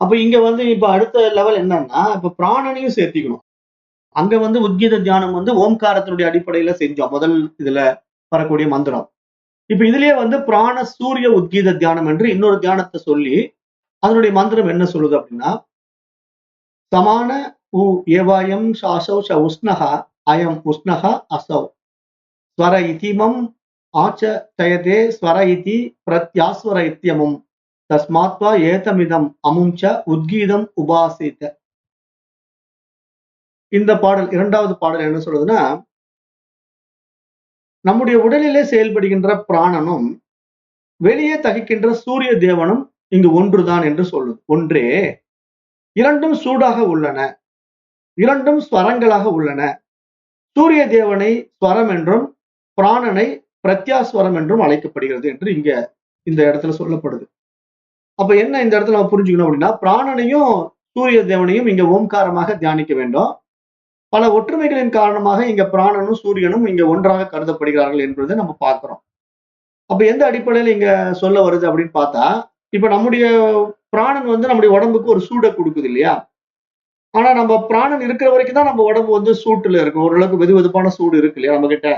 அப்ப இங்க வந்து இப்ப அடுத்த லெவல் என்னன்னா, இப்ப பிராணனையும் சேர்த்திக்கணும். அங்க வந்து உத்கீத தியானம் வந்து ஓம்காரத்தினுடைய அடிப்படையில செஞ்சோம், முதல் இதுல வரக்கூடிய மந்திரம். இப்ப இதுலயே வந்து பிராண சூரிய உத்கீத தியானம் என்று இன்னொரு தியானத்தை சொல்லி அதனுடைய மந்திரம் என்ன சொல்லுது அப்படின்னா, சமான உ ஏவாயம் சாசௌ ச உஷ்ணஹ அயம் உஷ்ணஹ அசௌ ஸ்வர இதிமம் ஆச்ச சயதே ஸ்வர இதி பிரத்யாஸ்வர இத்தியமும் தஸ்மாத்வா ஏதமிதம் அமுஞ்ச உத்கீதம் உபாசித்த. இந்த பாடல், இரண்டாவது பாடல் என்ன சொல்றதுன்னா, நம்முடைய உடலிலே செயல்படுகின்ற பிராணனும் வெளியே தகிக்கின்ற சூரிய தேவனும் இங்கு ஒன்றுதான் என்று சொல்லுது. ஒன்றே, இரண்டும் சூடாக உள்ளன, இரண்டும் ஸ்வரங்களாக உள்ளன. சூரிய தேவனை ஸ்வரம் என்றும் பிராணனை பிரத்யாஸ்வரம் என்றும் அழைக்கப்படுகிறது என்று இங்க இந்த இடத்துல சொல்லப்படுது. அப்ப என்ன இந்த இடத்துல நம்ம புரிஞ்சுக்கணும் அப்படின்னா, பிராணனையும் சூரிய தேவனையும் இங்க ஓம்காரமாக தியானிக்க வேண்டும். பல ஒற்றுமைகளின் காரணமாக இங்க பிராணனும் சூரியனும் இங்க ஒன்றாக கருதப்படுகிறார்கள் என்பதை நம்ம பார்க்கிறோம். அப்ப எந்த அடிப்படையில் இங்க சொல்ல வருது அப்படின்னு பார்த்தா, இப்ப நம்முடைய பிராணன் வந்து நம்முடைய உடம்புக்கு ஒரு சூடை கொடுக்குது இல்லையா? ஆனா நம்ம பிராணன் இருக்கிற வரைக்கும் தான் நம்ம உடம்பு வந்து சூட்டுல இருக்கும். ஓரளவுக்கு வெது வெதுப்பான சூடு இருக்கு இல்லையா நம்ம கிட்ட.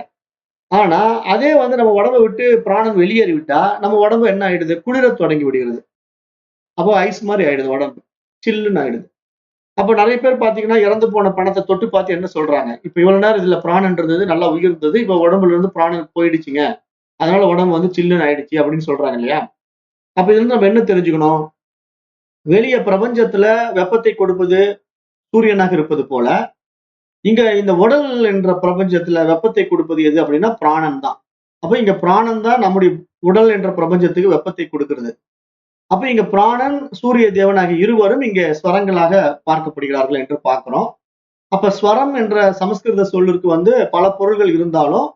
ஆனா அதே வந்து நம்ம உடம்பை விட்டு பிராணன் வெளியேறி விட்டா நம்ம உடம்பு என்ன ஆயிடுது? குளிர தொடங்கி விடுகிறது. அப்போ ஐஸ் மாதிரி ஆயிடுது உடம்பு, சில்லுன்னு ஆயிடுது. அப்ப நிறைய பேர் பாத்தீங்கன்னா இறந்து போன பணத்தை தொட்டு பார்த்து என்ன சொல்றாங்க, இப்ப இவ்வளவு நேரம் இதுல பிராணன் இருந்தது, நல்லா உயிர்ந்தது, இப்ப உடம்புல இருந்து பிராணன் போயிடுச்சுங்க, அதனால உடம்பு வந்து சில்லுன்னு ஆயிடுச்சு அப்படின்னு சொல்றாங்க இல்லையா? அப்ப இதுல இருந்து நம்ம என்ன தெரிஞ்சுக்கணும்? வெளிய பிரபஞ்சத்துல வெப்பத்தை கொடுப்பது சூரியனாக இருப்பது போல, இங்க இந்த உடல் என்ற பிரபஞ்சத்துல வெப்பத்தை கொடுப்பது எது அப்படின்னா பிராணன் தான். அப்ப இங்க பிராணன் தான் நம்முடைய உடல் என்ற பிரபஞ்சத்துக்கு வெப்பத்தை கொடுக்கிறது. அப்ப இங்க பிராணன் சூரிய தேவனாகிய இருவரும் இங்க ஸ்வரங்களாக பார்க்கப்படுகிறார்கள் என்று பார்க்கிறோம். அப்ப ஸ்வரம் என்ற சமஸ்கிருத சொல்லிற்கு வந்து பல பொருள்கள் இருந்தாலும்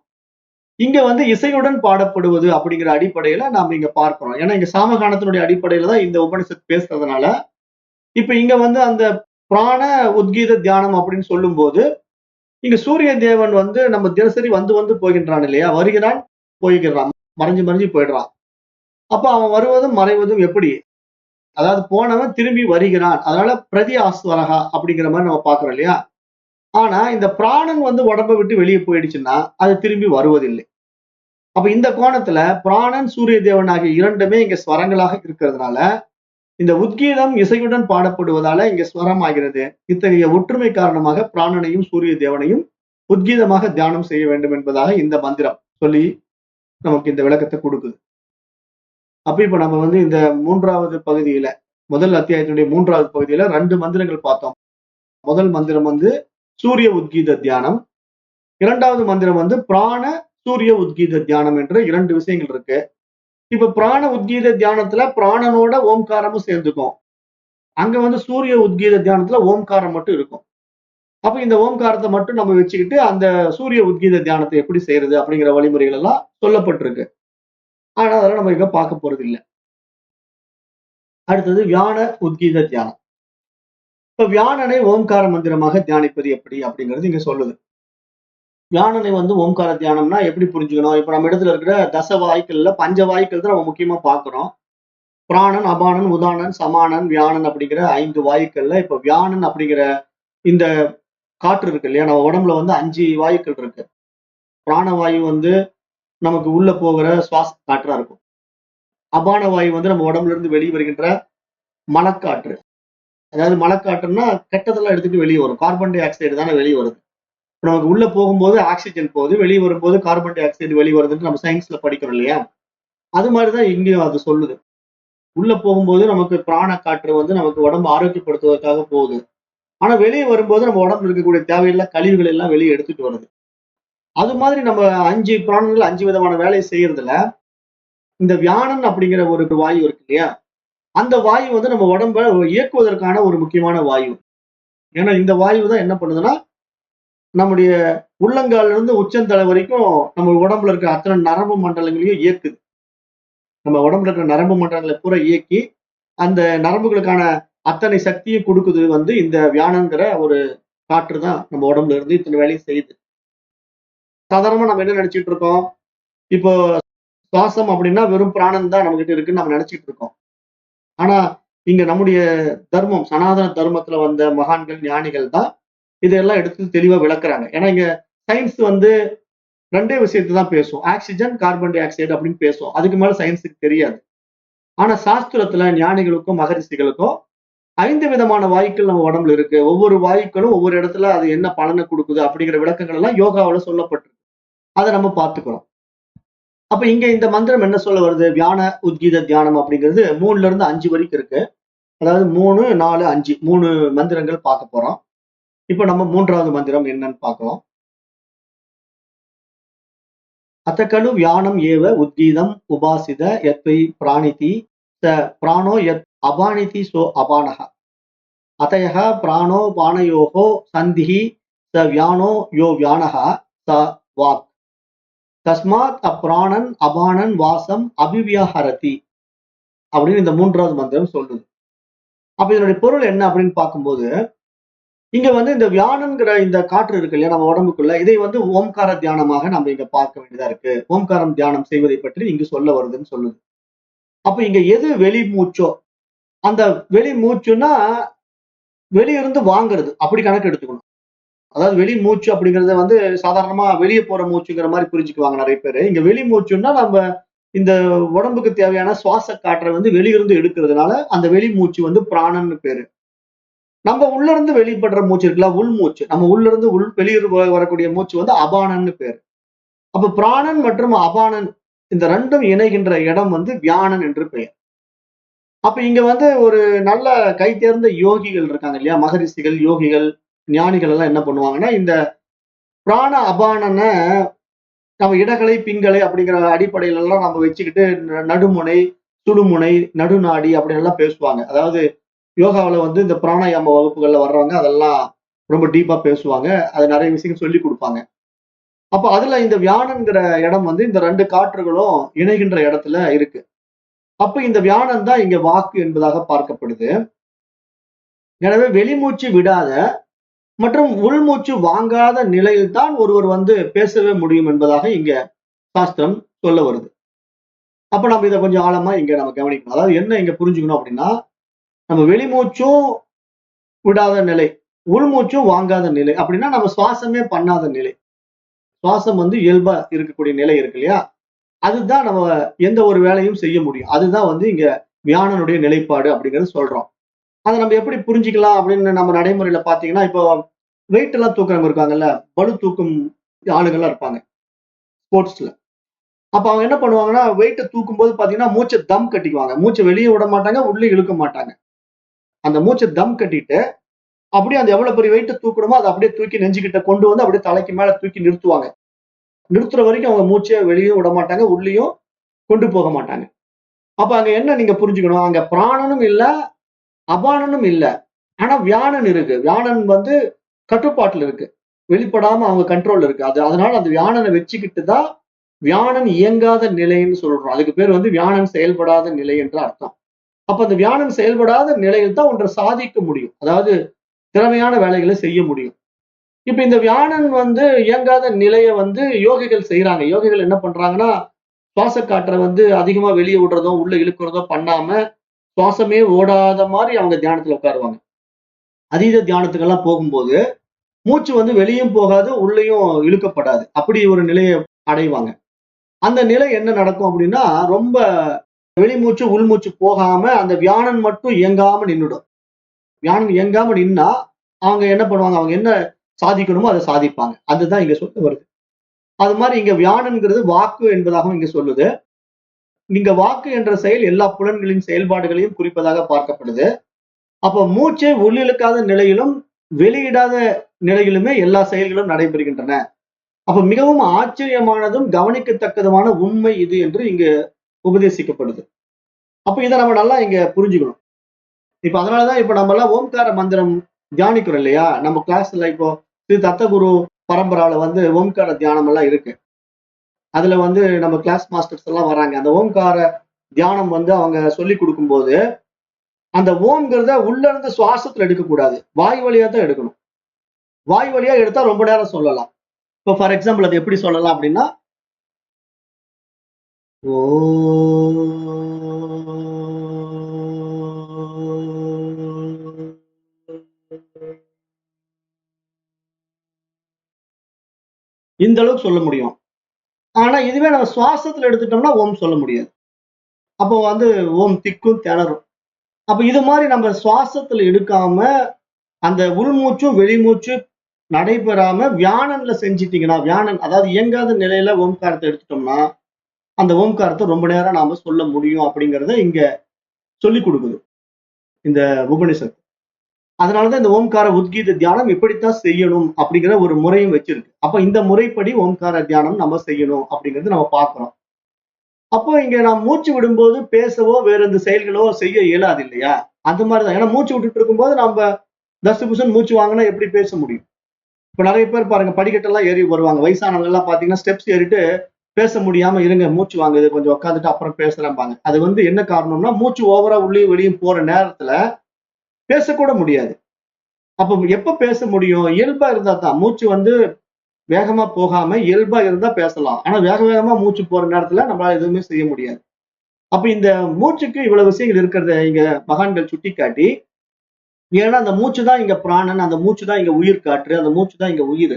இங்க வந்து இசையுடன் பாடப்படுவது அப்படிங்கிற அடிப்படையில நாம இங்க பார்க்கிறோம். ஏன்னா இங்க சாமகானத்தினுடைய அடிப்படையில தான் இந்த உபனிஷத் பேசுறதுனால, இப்ப இங்க வந்து அந்த பிராண உத்கீத தியானம் அப்படின்னு சொல்லும் போது, இங்க சூரிய தேவன் வந்து நம்ம தினசரி வந்து வந்து போகின்றான் இல்லையா? வருகிறான், போய்கிறான், மறைஞ்சு மறைஞ்சு போயிடுறான். அப்ப அவன் வருவதும் மறைவதும் எப்படி? அதாவது போனவன் திரும்பி வருகிறான். அதனால பிரதி ஆஸ்வரகா அப்படிங்கிற மாதிரி நம்ம பார்க்கிறோம் இல்லையா? ஆனா இந்த பிராணன் வந்து உடம்பை விட்டு வெளியே போயிடுச்சுன்னா அது திரும்பி வருவதில்லை. அப்ப இந்த கோணத்துல பிராணன் சூரிய தேவன் ஆகிய இரண்டுமே இங்க ஸ்வரங்களாக இருக்கிறதுனால, இந்த உத்கீதம் இசையுடன் பாடப்படுவதால இங்க ஸ்வரம் ஆகிறது. இத்தகைய ஒற்றுமை காரணமாக பிராணனையும் சூரிய தேவனையும் உத்கீதமாக தியானம் செய்ய வேண்டும் என்பதாக இந்த மந்திரம் சொல்லி நமக்கு இந்த விளக்கத்தை கொடுக்குது. அப்ப இப்ப நம்ம வந்து இந்த மூன்றாவது பகுதியில, முதல் அத்தியாயத்தினுடைய மூன்றாவது பகுதியில 2 மந்திரங்கள் பார்த்தோம். முதல் மந்திரம் வந்து சூரிய உத்கீத தியானம், இரண்டாவது மந்திரம் வந்து பிராண சூரிய உத்கீத தியானம் என்ற 2 விஷயங்கள் இருக்கு. இப்ப பிராண உத்கீத தியானத்துல பிராணனோட ஓம்காரமும் சேர்ந்துக்கும். அங்க வந்து சூரிய உத்கீத தியானத்துல ஓம்காரம் மட்டும் இருக்கும். அப்ப இந்த ஓம்காரத்தை மட்டும் நம்ம வச்சுக்கிட்டு அந்த சூரிய உத்கீத தியானத்தை எப்படி செய்யறது அப்படிங்கிற வழிமுறைகள் எல்லாம் சொல்லப்பட்டிருக்கு. ஆனா அதெல்லாம் நம்ம இங்க பார்க்க போறது இல்லை. அடுத்தது வியான உத்கீத தியானம். இப்ப வியானனை ஓம்கார மந்திரமாக தியானிப்பது எப்படி அப்படிங்கிறது இங்க சொல்லுது. வியானனை வந்து ஓம்கார தியானம்னா எப்படி புரிஞ்சுக்கணும்? இப்ப நம்ம இடத்துல இருக்கிற தச வாய்க்கள்ல பஞ்ச வாய்க்கள் தான் நம்ம முக்கியமா பார்க்கிறோம். பிராணன், அபானன், உதானன், சமானன், வியானன் அப்படிங்கிற 5 வாயுக்கள்ல இப்ப வியானன் அப்படிங்கிற இந்த காற்று இருக்கு இல்லையா? நம்ம உடம்புல வந்து 5 வாயுக்கள் இருக்கு. பிராணவாயு வந்து நமக்கு உள்ள போகிற சுவாச காற்றா இருக்கும். அபான வாயு வந்து நம்ம உடம்புல இருந்து வெளியே வருகின்ற மலக்காற்று. அதாவது மலக்காற்றுன்னா கெட்டதெல்லாம் எடுத்துட்டு வெளியே வரும். கார்பன் டை ஆக்சைடு தானே வெளியே வருது. நமக்கு உள்ள போகும்போது ஆக்சிஜன் போகுது, வெளியே வரும்போது கார்பன் டை ஆக்சைடு வெளியே வருதுன்னு நம்ம சயின்ஸ்ல படிக்கிறோம் இல்லையா? அது மாதிரிதான் இங்கேயும் அது சொல்லுது. உள்ள போகும்போது நமக்கு பிராண காற்று வந்து நமக்கு உடம்பு ஆரோக்கியப்படுத்துவதற்காக போகுது. ஆனா வெளியே வரும்போது நம்ம உடம்புல இருக்கக்கூடிய தேவையில்ல கழிவுகள் எல்லாம் வெளியே எடுத்துட்டு வருது. அது மாதிரி நம்ம 5 பிராணங்கள் 5 விதமான வேலையை செய்யறதுல இந்த வியானன் அப்படிங்கிற ஒரு வாயு இருக்கு இல்லையா? அந்த வாயு வந்து நம்ம உடம்ப இயக்குவதற்கான ஒரு முக்கியமான வாயு. ஏன்னா இந்த வாயு தான் என்ன பண்ணுதுன்னா, நம்முடைய உள்ளங்கால்ல இருந்து உச்சந்தலை வரைக்கும் நம்ம உடம்புல இருக்கிற அத்தனை நரம்பு மண்டலங்களையும் இயக்குது. நம்ம உடம்புல இருக்கிற நரம்பு மண்டலங்களை பூரா இயக்கி அந்த நரம்புகளுக்கான அத்தனை சக்தியும் கொடுக்குது வந்து இந்த வியானங்கிற ஒரு காற்று தான் நம்ம உடம்புல இருந்து இத்தனை வேலையும் செய்யுது. சாதாரணமா நம்ம என்ன நினைச்சிட்டு இருக்கோம்? இப்போ சுவாசம் அப்படின்னா வெறும் பிராணன் தான் நம்ம கிட்ட இருக்குன்னு நம்ம நினைச்சிட்டு இருக்கோம். ஆனா இங்க நம்முடைய தர்மம், சனாதன தர்மத்துல வந்த மகான்கள், ஞானிகள் தான் இதெல்லாம் எடுத்து தெளிவா விளக்குறாங்க. ஏன்னா இங்க சயின்ஸ் வந்து 2 விஷயத்தை தான் பேசும். ஆக்சிஜன், கார்பன் டை ஆக்சைடு அப்படின்னு பேசும். அதுக்கு மேல சயின்ஸுக்கு தெரியாது. ஆனா சாஸ்திரத்துல ஞானிகளுக்கும் மகரிஷிகளுக்கும் 5 விதமான வாயுக்கள் நம்ம உடம்புல இருக்கு. ஒவ்வொரு வாயுக்களும் ஒவ்வொரு இடத்துல அது என்ன பலனை கொடுக்குது அப்படிங்கிற விளக்கங்கள் எல்லாம் யோகாவுல சொல்லப்பட்டிருக்கு. அதை நம்ம பார்த்துக்கிறோம். அப்ப இங்க இந்த மந்திரம் என்ன சொல்ல வருது? வியான உத்கீத தியானம் அப்படிங்கிறது 3ல இருந்து 5 வரைக்கும் இருக்கு. அதாவது 3, 4, 5 3 மந்திரங்கள் பார்க்க போறோம். இப்ப நம்ம 3வது மந்திரம் என்னன்னு பார்க்கலாம். அத்த கலு வியானம் ஏவ உத்கீதம் உபாசித யத்வை பிராணிதி ச பிராணோ யத் அபானிதி சோ அபானஹ. அதயः பிராணோ பானயோஹோ சந்திஹி ச வியானோ யோ வியானஹ ச வாக். தஸ்மாத் அப்ராணன் அபானன் வாசம் அபிவியஹரதி அப்படின்னு இந்த 3வது மந்திரம் சொல்லுது. அப்ப இதனுடைய பொருள் என்ன அப்படின்னு பார்க்கும்போது, இங்க வந்து இந்த வியானம்ங்கிற இந்த காற்று இருக்கு இல்லையா நம்ம உடம்புக்குள்ள, இதை வந்து ஓம்கார தியானமாக நம்ம இங்க பார்க்க வேண்டியதா இருக்கு. ஓம்காரம் தியானம் செய்வதை பற்றி இங்கு சொல்ல வருதுன்னு சொல்லுது. அப்ப இங்க எது வெளி மூச்சோ, அந்த வெளி மூச்சுன்னா வெளியிருந்து வாங்குறது அப்படி கணக்கு எடுத்துக்கணும். அதாவது வெளி மூச்சு அப்படிங்கறத வந்து சாதாரணமா வெளியே போற மூச்சுங்கிற மாதிரி புரிஞ்சுக்குவாங்க நிறைய பேரு. இங்க வெளி மூச்சுன்னா நம்ம இந்த உடம்புக்கு தேவையான சுவாச காற்றை வந்து வெளியிருந்து எடுக்கிறதுனால அந்த வெளி மூச்சு வந்து பிராணன்னு பேரு. நம்ம உள்ள இருந்து வெளிப்படுற மூச்சு இருக்குல்ல, உள் மூச்சு, நம்ம உள்ள இருந்து வெளியிருந்து வரக்கூடிய மூச்சு வந்து அபானன்னு பேரு. அப்ப பிராணன் மற்றும் அபானன் இந்த ரெண்டும் இணைகின்ற இடம் வந்து வியானன் என்று பெயர். அப்ப இங்க வந்து ஒரு நல்ல கை தேர்ந்த யோகிகள் இருக்காங்க இல்லையா, மகரிஷிகள், யோகிகள், ஞானிகள் எல்லாம் என்ன பண்ணுவாங்கன்னா, இந்த பிராண அபானன நம்ம இடகலை பிங்கலை அப்படிங்கிற அடிப்படையில எல்லாம் நம்ம வச்சுக்கிட்டு நடுமுனை, சுடுமுனை, நடுநாடி அப்படின்னு எல்லாம் பேசுவாங்க. அதாவது யோகாவில் வந்து இந்த பிராணாயாம வகுப்புகள்ல வர்றவங்க அதெல்லாம் ரொம்ப டீப்பா பேசுவாங்க. அது நிறைய விஷயங்கள் சொல்லி கொடுப்பாங்க. அப்ப அதுல இந்த வியானங்கிற இடம் வந்து இந்த 2 காற்றுகளும் இணைகின்ற இடத்துல இருக்கு. அப்ப இந்த வியானம் தான் இங்க வாக்கு என்பதாக பார்க்கப்படுது. எனவே வெளிமூச்சு விடாத மற்றும் உள்மூச்சு வாங்காத நிலையில் தான் ஒருவர் வந்து பேசவே முடியும் என்பதாக இங்க சாஸ்திரம் சொல்ல வருது. அப்ப நம்ம இதை கொஞ்சம் ஆழமா இங்க நம்ம கவனிக்கணும். அதாவது என்ன இங்க புரிஞ்சுக்கணும் அப்படின்னா, நம்ம வெளிமூச்சும் விடாத நிலை, உள்மூச்சும் வாங்காத நிலை அப்படின்னா நம்ம சுவாசமே பண்ணாத நிலை. சுவாசம் வந்து இயல்பா இருக்கக்கூடிய நிலை இருக்கு இல்லையா, அதுதான் நம்ம எந்த ஒரு வேலையும் செய்ய முடியும். அதுதான் வந்து இங்க வியானனுடைய நிலைப்பாடு அப்படிங்கிறது சொல்றோம். அதை நம்ம எப்படி புரிஞ்சுக்கலாம் அப்படின்னு நம்ம நடைமுறையில பாத்தீங்கன்னா, இப்போ வெயிட் எல்லாம் தூக்குறவங்க இருக்காங்கல்ல, பளு தூக்கும் ஆளுங்கள்லாம் இருப்பாங்க ஸ்போர்ட்ஸ்ல. அப்ப அவங்க என்ன பண்ணுவாங்கன்னா, வெயிட்டை தூக்கும் போது பாத்தீங்கன்னா மூச்சை தம் கட்டிக்குவாங்க. மூச்சை வெளியே விட மாட்டாங்க, உள்ளே இழுக்க மாட்டாங்க. அந்த மூச்சை தம் கட்டிட்டு அப்படியே அந்த எவ்வளவு பெரிய வெயிட்டை தூக்கணுமோ அதை அப்படியே தூக்கி நெஞ்சுக்கிட்ட கொண்டு வந்து அப்படியே தலைக்கு மேல தூக்கி நிறுத்துவாங்க. நிறுத்துற வரைக்கும் அவங்க மூச்சை வெளியே விட மாட்டாங்க, உள்ளேயும் கொண்டு போக மாட்டாங்க. அப்ப அங்க என்ன நீங்க புரிஞ்சுக்கணும், அங்க பிராணனும் இல்ல, அபானனும் இல்ல, ஆனா வியானன் இருக்கு. வியானன் வந்து கட்டுப்பாட்டுல இருக்கு, வெளிப்படாம அவங்க கண்ட்ரோல் இருக்கு. அதனால அந்த வியானனை வச்சுக்கிட்டு தான் வியானன் இயங்காத நிலைன்னு சொல்றோம். அதுக்கு பேர் வந்து வியானன் செயல்படாத நிலை என்று அர்த்தம். அப்ப அந்த வியானன் செயல்படாத நிலையில் தான் ஒன்றை சாதிக்க முடியும், அதாவது திறமையான வேலைகளை செய்ய முடியும். இப்ப இந்த வியானன் வந்து இயங்காத நிலையை வந்து யோகிகள் செய்யறாங்க. யோகிகள் என்ன பண்றாங்கன்னா, சுவாச காற்றை வந்து அதிகமா வெளியே விடுறதோ உள்ள இழுக்கிறதோ பண்ணாம சுவாசமே ஓடாத மாதிரி அவங்க தியானத்துல உட்காருவாங்க. அதீத தியானத்துக்கெல்லாம் போகும்போது மூச்சு வந்து வெளியும் போகாது, உள்ளேயும் இழுக்கப்படாது. அப்படி ஒரு நிலையை அடைவாங்க. அந்த நிலை என்ன நடக்கும் அப்படின்னா, ரொம்ப வெளிமூச்சு உள்மூச்சு போகாம அந்த வியானன் மட்டும் இயங்காம நின்னுடும். வியானன் இயங்காம நின்னா அவங்க என்ன பண்ணுவாங்க, அவங்க என்ன சாதிக்கணுமோ அதை சாதிப்பாங்க. அதுதான் இங்க சொல்ல வருது. அது மாதிரி இங்க வியானன்கிறது வாக்கு என்பதாகவும் இங்க சொல்லுது. இங்க வாக்கு என்ற செயல் எல்லா புலன்களின் செயல்பாடுகளையும் குறிப்பதாக பார்க்கப்படுது. அப்ப மூச்சை உள்ளிழுக்காத நிலையிலும் வெளியிடாத நிலையிலுமே எல்லா செயல்களும் நடைபெறுகின்றன. அப்ப மிகவும் ஆச்சரியமானதும் கவனிக்கத்தக்கதுமான உண்மை இது என்று இங்க உபதேசிக்கப்படுது. அப்ப இதை நம்ம நல்லா இங்க புரிஞ்சுக்கணும். இப்ப அதனாலதான் இப்ப நம்ம எல்லாம் ஓம்கார மந்திரம் தியானிக்கிறோம் இல்லையா, நம்ம கிளாஸ்ல இப்போ திரு தத்தகுரு பரம்பரால வந்து ஓம்கார தியானம் எல்லாம் இருக்கு. அதுல வந்து நம்ம கிளாஸ் மாஸ்டர்ஸ் எல்லாம் வராங்க. அந்த ஓம்கார தியானம் வந்து அவங்க சொல்லி கொடுக்கும் போது அந்த ஓம்ங்கிறத உள்ள இருந்து சுவாசத்துல எடுக்கக்கூடாது, வாய் வழியா தான் எடுக்கணும். வாய் வழியா எடுத்தா ரொம்ப நேரம் சொல்லலாம். இப்போ ஃபார் எக்ஸாம்பிள் அது எப்படி சொல்லலாம் அப்படின்னா, ஓ இந்த அளவுக்கு சொல்ல முடியும். ஆனா இதுவே நம்ம சுவாசத்துல எடுத்துட்டோம்னா ஓம் சொல்ல முடியாது. அப்போ வந்து ஓம் திக்கும் திணறும். அப்ப இது மாதிரி நம்ம சுவாசத்துல எடுக்காம அந்த உள்மூச்சும் வெளிமூச்சும் நடைபெறாம வியானன்ல செஞ்சிட்டீங்கன்னா, வியானன் அதாவது இயங்காத நிலையில ஓம்காரத்தை எடுத்துட்டோம்னா அந்த ஓம்காரத்தை ரொம்ப நேரம் நாம சொல்ல முடியும் அப்படிங்கிறத இங்க சொல்லி கொடுக்குது இந்த உபனிஷத்து. அதனாலதான் இந்த ஓம்கார உத்கீத தியானம் இப்படித்தான் செய்யணும் அப்படிங்கிற ஒரு முறையும் வச்சிருக்கு. அப்ப இந்த முறைப்படி ஓம்கார தியானம் நம்ம செய்யணும் அப்படிங்கிறது நம்ம பார்க்கிறோம். அப்போ இங்க நாம் மூச்சு விடும்போது பேசவோ வேற எந்த செயல்களோ செய்ய இயலாது இல்லையா? அந்த மாதிரிதான். ஏன்னா மூச்சு விட்டுட்டு இருக்கும்போது நம்ம தசு புசன் மூச்சு வாங்கினா எப்படி பேச முடியும்? இப்ப நிறைய பேர் பாருங்க, படிக்கட்டெல்லாம் ஏறி வருவாங்க. வயசானவங்க எல்லாம் பாத்தீங்கன்னா ஸ்டெப்ஸ் ஏறிட்டு பேச முடியாம, இருங்க மூச்சு வாங்குது கொஞ்சம் உட்காந்துட்டு அப்புறம் பேசுறேன்பாங்க. அது என்ன காரணம்னா, மூச்சு ஓவரா உள்ளேயும் வெளியும் போற நேரத்துல பேசக்கூட முடியாது. அப்ப எப்ப பேச முடியும்? இயல்பா இருந்தா தான். மூச்சு வேகமா போகாம இயல்பா இருந்தா பேசலாம். ஆனா வேக வேகமா மூச்சு போற நேரத்துல நம்மளால எதுவுமே செய்ய முடியாது. அப்ப இந்த மூச்சுக்கு இவ்வளவு விஷயங்கள் இருக்கிறத இங்க மகான்கள் சுட்டிக்காட்டி, ஏன்னா அந்த மூச்சு தான் இங்க பிராணன், அந்த மூச்சு தான் இங்க உயிர் காற்று, அந்த மூச்சு தான் இங்க உயிர்.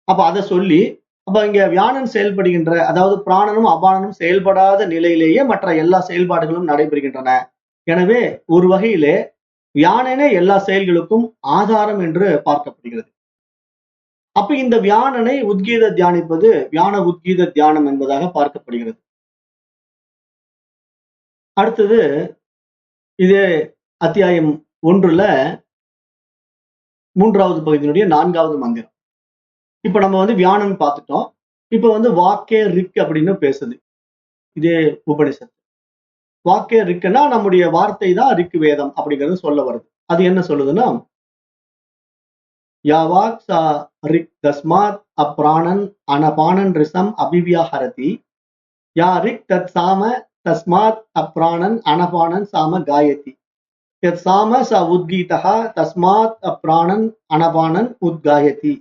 அப்ப அதை சொல்லி, அப்ப இங்க வியானன் செயல்படுகின்ற, அதாவது பிராணனும் அபானனும் செயல்படாத நிலையிலேயே மற்ற எல்லா செயல்பாடுகளும் நடைபெறுகின்றன. எனவே ஒரு வகையிலே வியானனே எல்லா செயல்களுக்கும் ஆதாரம் என்று பார்க்கப்படுகிறது. அப்ப இந்த வியானனை உத்கீத தியானிப்பது வியான உத்கீத தியானம் என்பதாக பார்க்கப்படுகிறது. அடுத்தது இதே அத்தியாயம் 1ல 3வது பகுதியினுடைய 4வது மந்திரம். இப்ப நம்ம வியானன் பார்த்துட்டோம். இப்ப வாக்கே ரிக் அப்படின்னு பேசுது இதே உபனிஷத்து. வாக்கே ரிக்குன்னா நம்முடைய வார்த்தை தான் ரிக் வேதம் அப்படிங்கிறது சொல்ல வருது. அது என்ன சொல்லுதுன்னா, யாவாக் சா ரிக் தஸ்மாத் அப்ராணன் அனபானன் ரிசம் அபிவியாஹரதி யா ரிக் தத் சாம தஸ்மாத் அப்ராணன் அனபானன் சாம காயதி யத் சாம ச உத்கீதா தஸ்மாத் அப்ராணன் அனபானன் உத்காயதி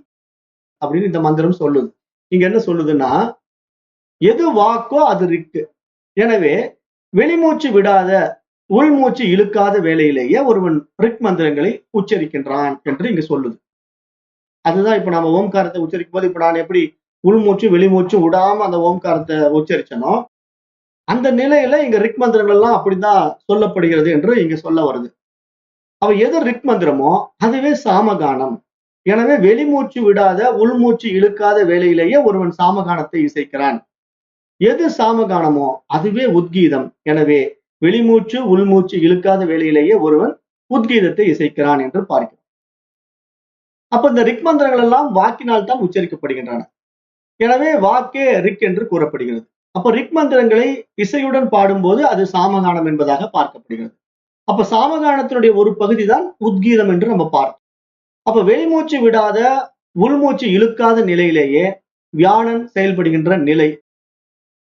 அப்படின்னு இந்த மந்திரம் சொல்லுது. இங்க என்ன சொல்லுதுன்னா, எது வாக்கோ அது ரிக்கு. எனவே வெளிமூச்சு விடாத, உள்மூச்சு இழுக்காத வேளையிலேயே ஒருவன் ரிக் மந்திரங்களை உச்சரிக்கின்றான் என்று இங்க சொல்லுது. அதுதான் இப்ப நம்ம ஓம்காரத்தை உச்சரிக்கும் போது, இப்ப நான் எப்படி உள்மூச்சு வெளிமூச்சு விடாம அந்த ஓம்காரத்தை உச்சரிச்சனோ, அந்த நிலையில இங்க ரிக் மந்திரங்கள் எல்லாம் அப்படிதான் சொல்லப்படுகிறது என்று இங்க சொல்ல வருது. அவ எது ரிக் மந்திரமோ அதுவே சாமகானம். எனவே வெளிமூச்சு விடாத, உள்மூச்சு இழுக்காத வேளையிலேயே ஒருவன் சாமகானத்தை இசைக்கிறான். எது சாமகானமோ அதுவே உத்கீதம். எனவே வெளிமூச்சு உள்மூச்சு இழுக்காத வேளையிலேயே ஒருவன் உத்கீதத்தை இசைக்கிறான் என்று பார்க்கிறோம். அப்ப இந்த ரிக் மந்திரங்கள் எல்லாம் வாக்கினால் தான் உச்சரிக்கப்படுகின்றன. எனவே வாக்கே ரிக் என்று கூறப்படுகிறது. அப்ப ரிக் மந்திரங்களை இசையுடன் பாடும்போது அது சாமகானம் என்பதாக பார்க்கப்படுகிறது. அப்ப சாமகானத்தினுடைய ஒரு பகுதி தான் உத்கீதம் என்று நம்ம பார்த்தோம். அப்ப வெளிமூச்சு விடாத, உள்மூச்சு இழுக்காத நிலையிலேயே வியானன் செயல்படுகின்ற நிலை.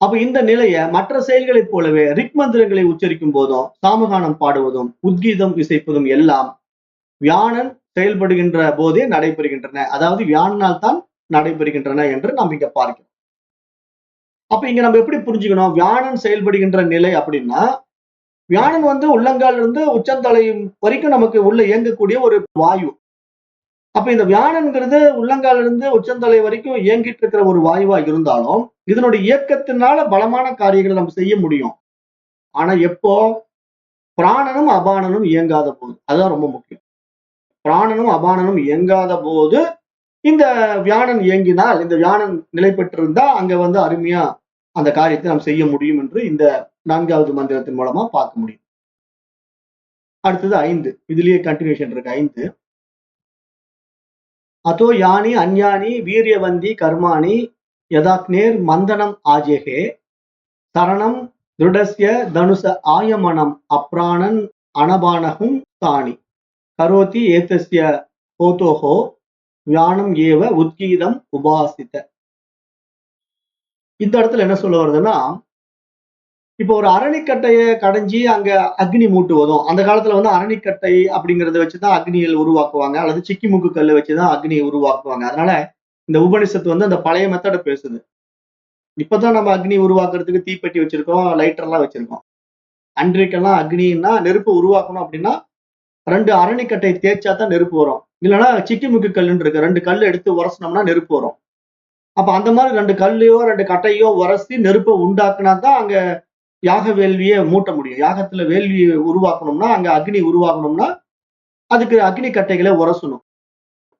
அப்ப இந்த நிலைய மற்ற செயல்களைப் போலவே ரிக் மந்திரங்களை உச்சரிக்கும் போதும், சாமகானம் பாடுவதும், உத்கீதம் இசைப்பதும் எல்லாம் வியானன் செயல்படுகின்ற போதே நடைபெறுகின்றன. அதாவது வியானனால் தான் நடைபெறுகின்றன என்று நாம் இங்க பார்க்கிறோம். அப்ப இங்க நம்ம எப்படி புரிஞ்சுக்கணும் வியானன் செயல்படுகின்ற நிலை அப்படின்னா, வியானன் உள்ளங்கால் இருந்து உச்சந்தலை வரைக்கும் நமக்கு உள்ள இயங்கக்கூடிய ஒரு வாயு. அப்ப இந்த வியானன்கிறது உள்ளங்கால இருந்து உச்சந்தலை வரைக்கும் இயங்கிட்டு இருக்கிற ஒரு வாயுவா இருந்தாலும், இதனுடைய இயக்கத்தினால பலமான காரியங்களை நம்ம செய்ய முடியும். ஆனா எப்போ பிராணனும் அபானனும் இயங்காத போது, அதுதான் ரொம்ப முக்கியம். பிராணனும் அபானனும் இயங்காத போது இந்த வியானன் இயங்கினால், இந்த வியானன் நிலை பெற்றிருந்தா அங்க அருமையா அந்த காரியத்தை நாம் செய்ய முடியும் என்று இந்த 4வது மந்திரத்தின் மூலமா பார்க்க முடியும். அடுத்தது 5. இதுலயே கண்டினியூஷன் இருக்கு. 5. அதோ யானி அந்யானி வீரியவந்தி கர்மாணி யதாக்னேர் மந்தனம் ஆஜேகே சரணம் திருடஸ்ய தனுச ஆயமனம் அப்ராணன் அனபானகும் தானி கரோதி ஏதஸ்ய ஹோதோஹோ வியானம் ஏவ உத்கீதம் உபாசித. இந்த இடத்துல என்ன சொல்ல வருதுன்னா, இப்போ ஒரு அரணிக்கட்டையை கடைஞ்சி அங்க அக்னி மூட்டுவதும், அந்த காலத்துல அரணிக்கட்டை அப்படிங்கறத வச்சுதான் அக்னியில் உருவாக்குவாங்க, அல்லது சிக்கி முக்கு கல்லை வச்சுதான் அக்னியை உருவாக்குவாங்க. அதனால இந்த உபனிஷத்து அந்த பழைய மெத்தட பேசுது. இப்பதான் நம்ம அக்னி உருவாக்குறதுக்கு தீப்பெட்டி வச்சிருக்கோம், லைட்டர் எல்லாம் வச்சிருக்கோம். அன்றைக்கெல்லாம் அக்னின்னா நெருப்பு உருவாக்கணும் அப்படின்னா 2 அரணிக்கட்டை தேய்ச்சா தான் நெருப்பு வரும். இல்லைன்னா சிக்கி முக்கு கல்லுன்னு இருக்கு, 2 கல் எடுத்து உரசனோம்னா நெருப்பு வரும். அப்ப அந்த மாதிரி 2 கல்லையோ 2 கட்டையோ உரசி நெருப்பை உண்டாக்குனா தான் அங்க யாக வேள்வியை மூட்ட முடியும். யாகத்துல வேள்வியை உருவாக்கணும்னா, அங்க அக்னி உருவாக்கணும்னா அதுக்கு அக்னி கட்டைகளை உரசணும்.